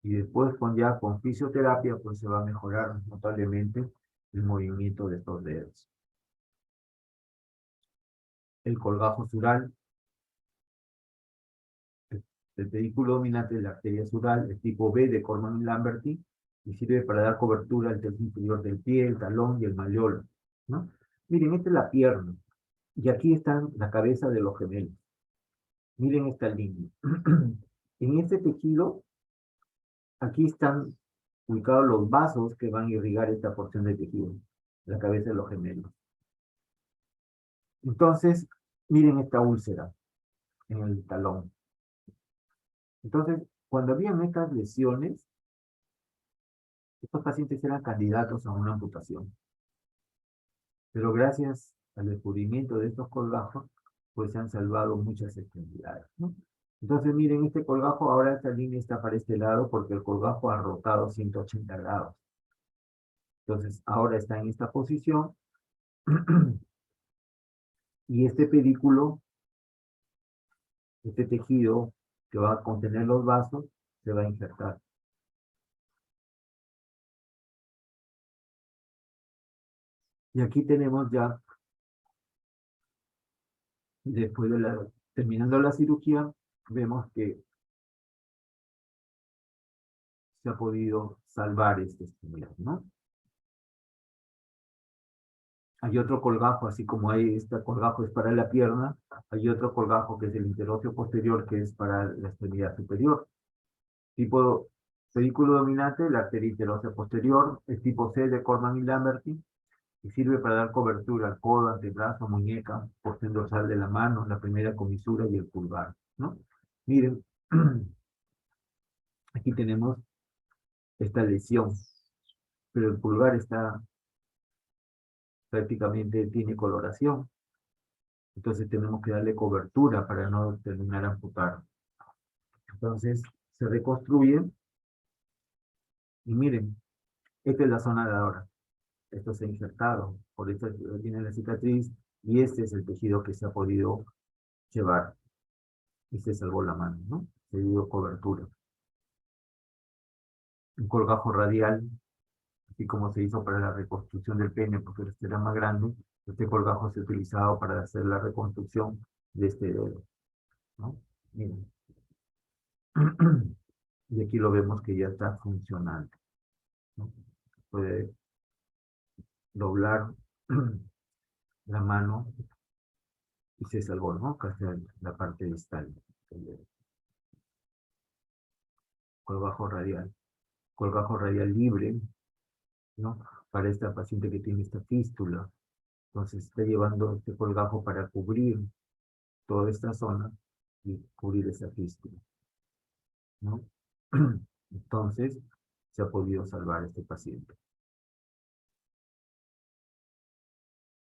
Y después con fisioterapia, pues se va a mejorar notablemente el movimiento de estos dedos. El colgajo sural, el pedículo dominante de la arteria sural, el tipo B de Corman y Lamberty, y sirve para dar cobertura al tercio inferior del pie, el talón y el malleolo, ¿no? Miren, esta es la pierna, y aquí están la cabeza de los gemelos. Miren esta línea. En este tejido, aquí están ubicados los vasos que van a irrigar esta porción de tejido, la cabeza de los gemelos. Entonces, miren esta úlcera en el talón. Entonces, cuando habían estas lesiones, estos pacientes eran candidatos a una amputación. Pero gracias al descubrimiento de estos colgajos, pues se han salvado muchas extremidades, ¿no? Entonces, miren, este colgajo, ahora esta línea está para este lado porque el colgajo ha rotado 180 grados. Entonces, ahora está en esta posición. Y este pedículo, este tejido que va a contener los vasos, se va a injertar. Y aquí tenemos ya, después de terminando la cirugía, vemos que se ha podido salvar este extremidad, ¿no? Hay otro colgajo, así como hay este colgajo es para la pierna, hay otro colgajo que es el interóseo posterior, que es para la extremidad superior. Tipo pedículo dominante, la arteria interósea posterior, es tipo C de Corman y Lamberty, y sirve para dar cobertura al codo, antebrazo, muñeca, porción dorsal de la mano, la primera comisura y el pulgar, ¿no? Miren, aquí tenemos esta lesión, pero el pulgar está prácticamente tiene coloración, entonces tenemos que darle cobertura para no terminar amputado. Entonces se reconstruye y miren, esta es la zona de ahora. Esto se ha injertado, por eso tiene la cicatriz y este es el tejido que se ha podido llevar y se salvó la mano, ¿no? Se dio cobertura. Un colgajo radial, así como se hizo para la reconstrucción del pene, porque este era más grande, este colgajo se ha utilizado para hacer la reconstrucción de este dedo, ¿no? Miren. Y aquí lo vemos que ya está funcionando, ¿no? Puede doblar la mano y se salvó, ¿no? Casi la parte distal. Colgajo radial libre, ¿no? Para esta paciente que tiene esta fístula. Entonces está llevando este colgajo para cubrir toda esta zona y cubrir esa fístula, ¿no? Entonces se ha podido salvar a este paciente.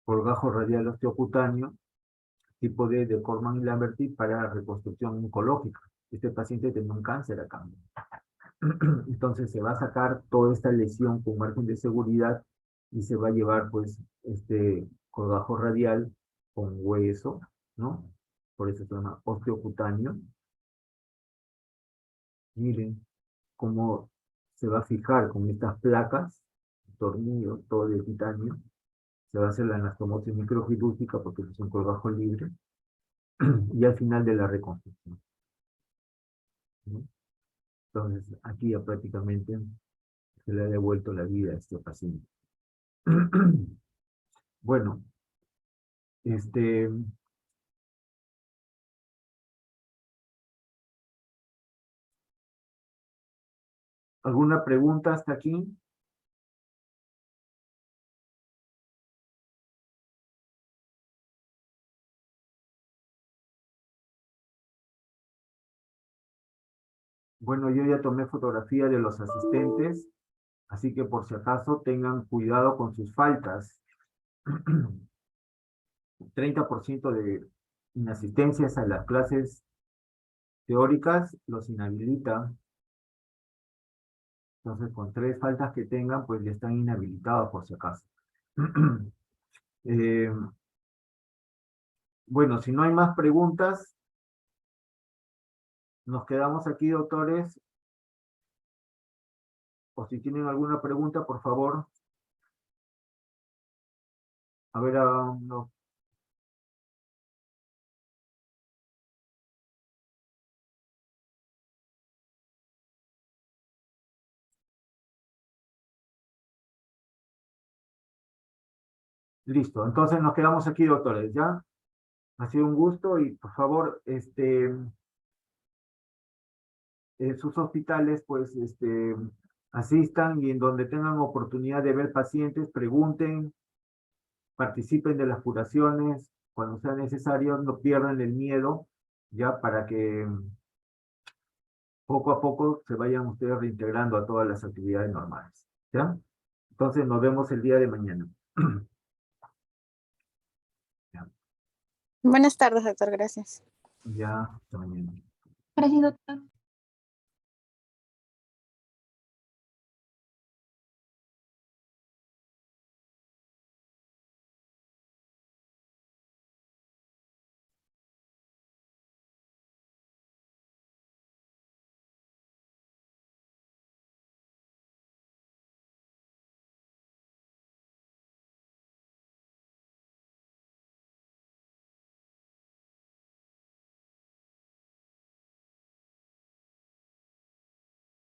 Colgajo radial osteocutáneo, tipo D de Corman y Lamberty para reconstrucción oncológica. Este paciente tenía un cáncer acá. Entonces se va a sacar toda esta lesión con margen de seguridad y se va a llevar pues este colgajo radial con hueso, ¿no? Por eso se llama osteocutáneo. Miren cómo se va a fijar con estas placas, tornillos, todo de titanio. Se va a hacer la anastomosis microquirúrgica porque es un colgajo libre. Y al final de la reconstrucción, ¿no? Entonces aquí ya prácticamente se le ha devuelto la vida a este paciente. Bueno, ¿alguna pregunta hasta aquí? Bueno, yo ya tomé fotografía de los asistentes, así que por si acaso tengan cuidado con sus faltas. 30% de inasistencias a las clases teóricas los inhabilita. Entonces, con 3 faltas que tengan, pues ya están inhabilitados por si acaso. Bueno, si no hay más preguntas, nos quedamos aquí, doctores. O si tienen alguna pregunta, por favor. A ver, no. Listo, entonces nos quedamos aquí, doctores, ¿ya? Ha sido un gusto y, por favor, sus hospitales, pues, asistan y en donde tengan oportunidad de ver pacientes, pregunten, participen de las curaciones, cuando sea necesario, no pierdan el miedo, ya, para que poco a poco se vayan ustedes reintegrando a todas las actividades normales, ¿ya? Entonces nos vemos el día de mañana. Ya, Buenas tardes, doctor. Gracias. ya, hasta mañana. Gracias, doctor.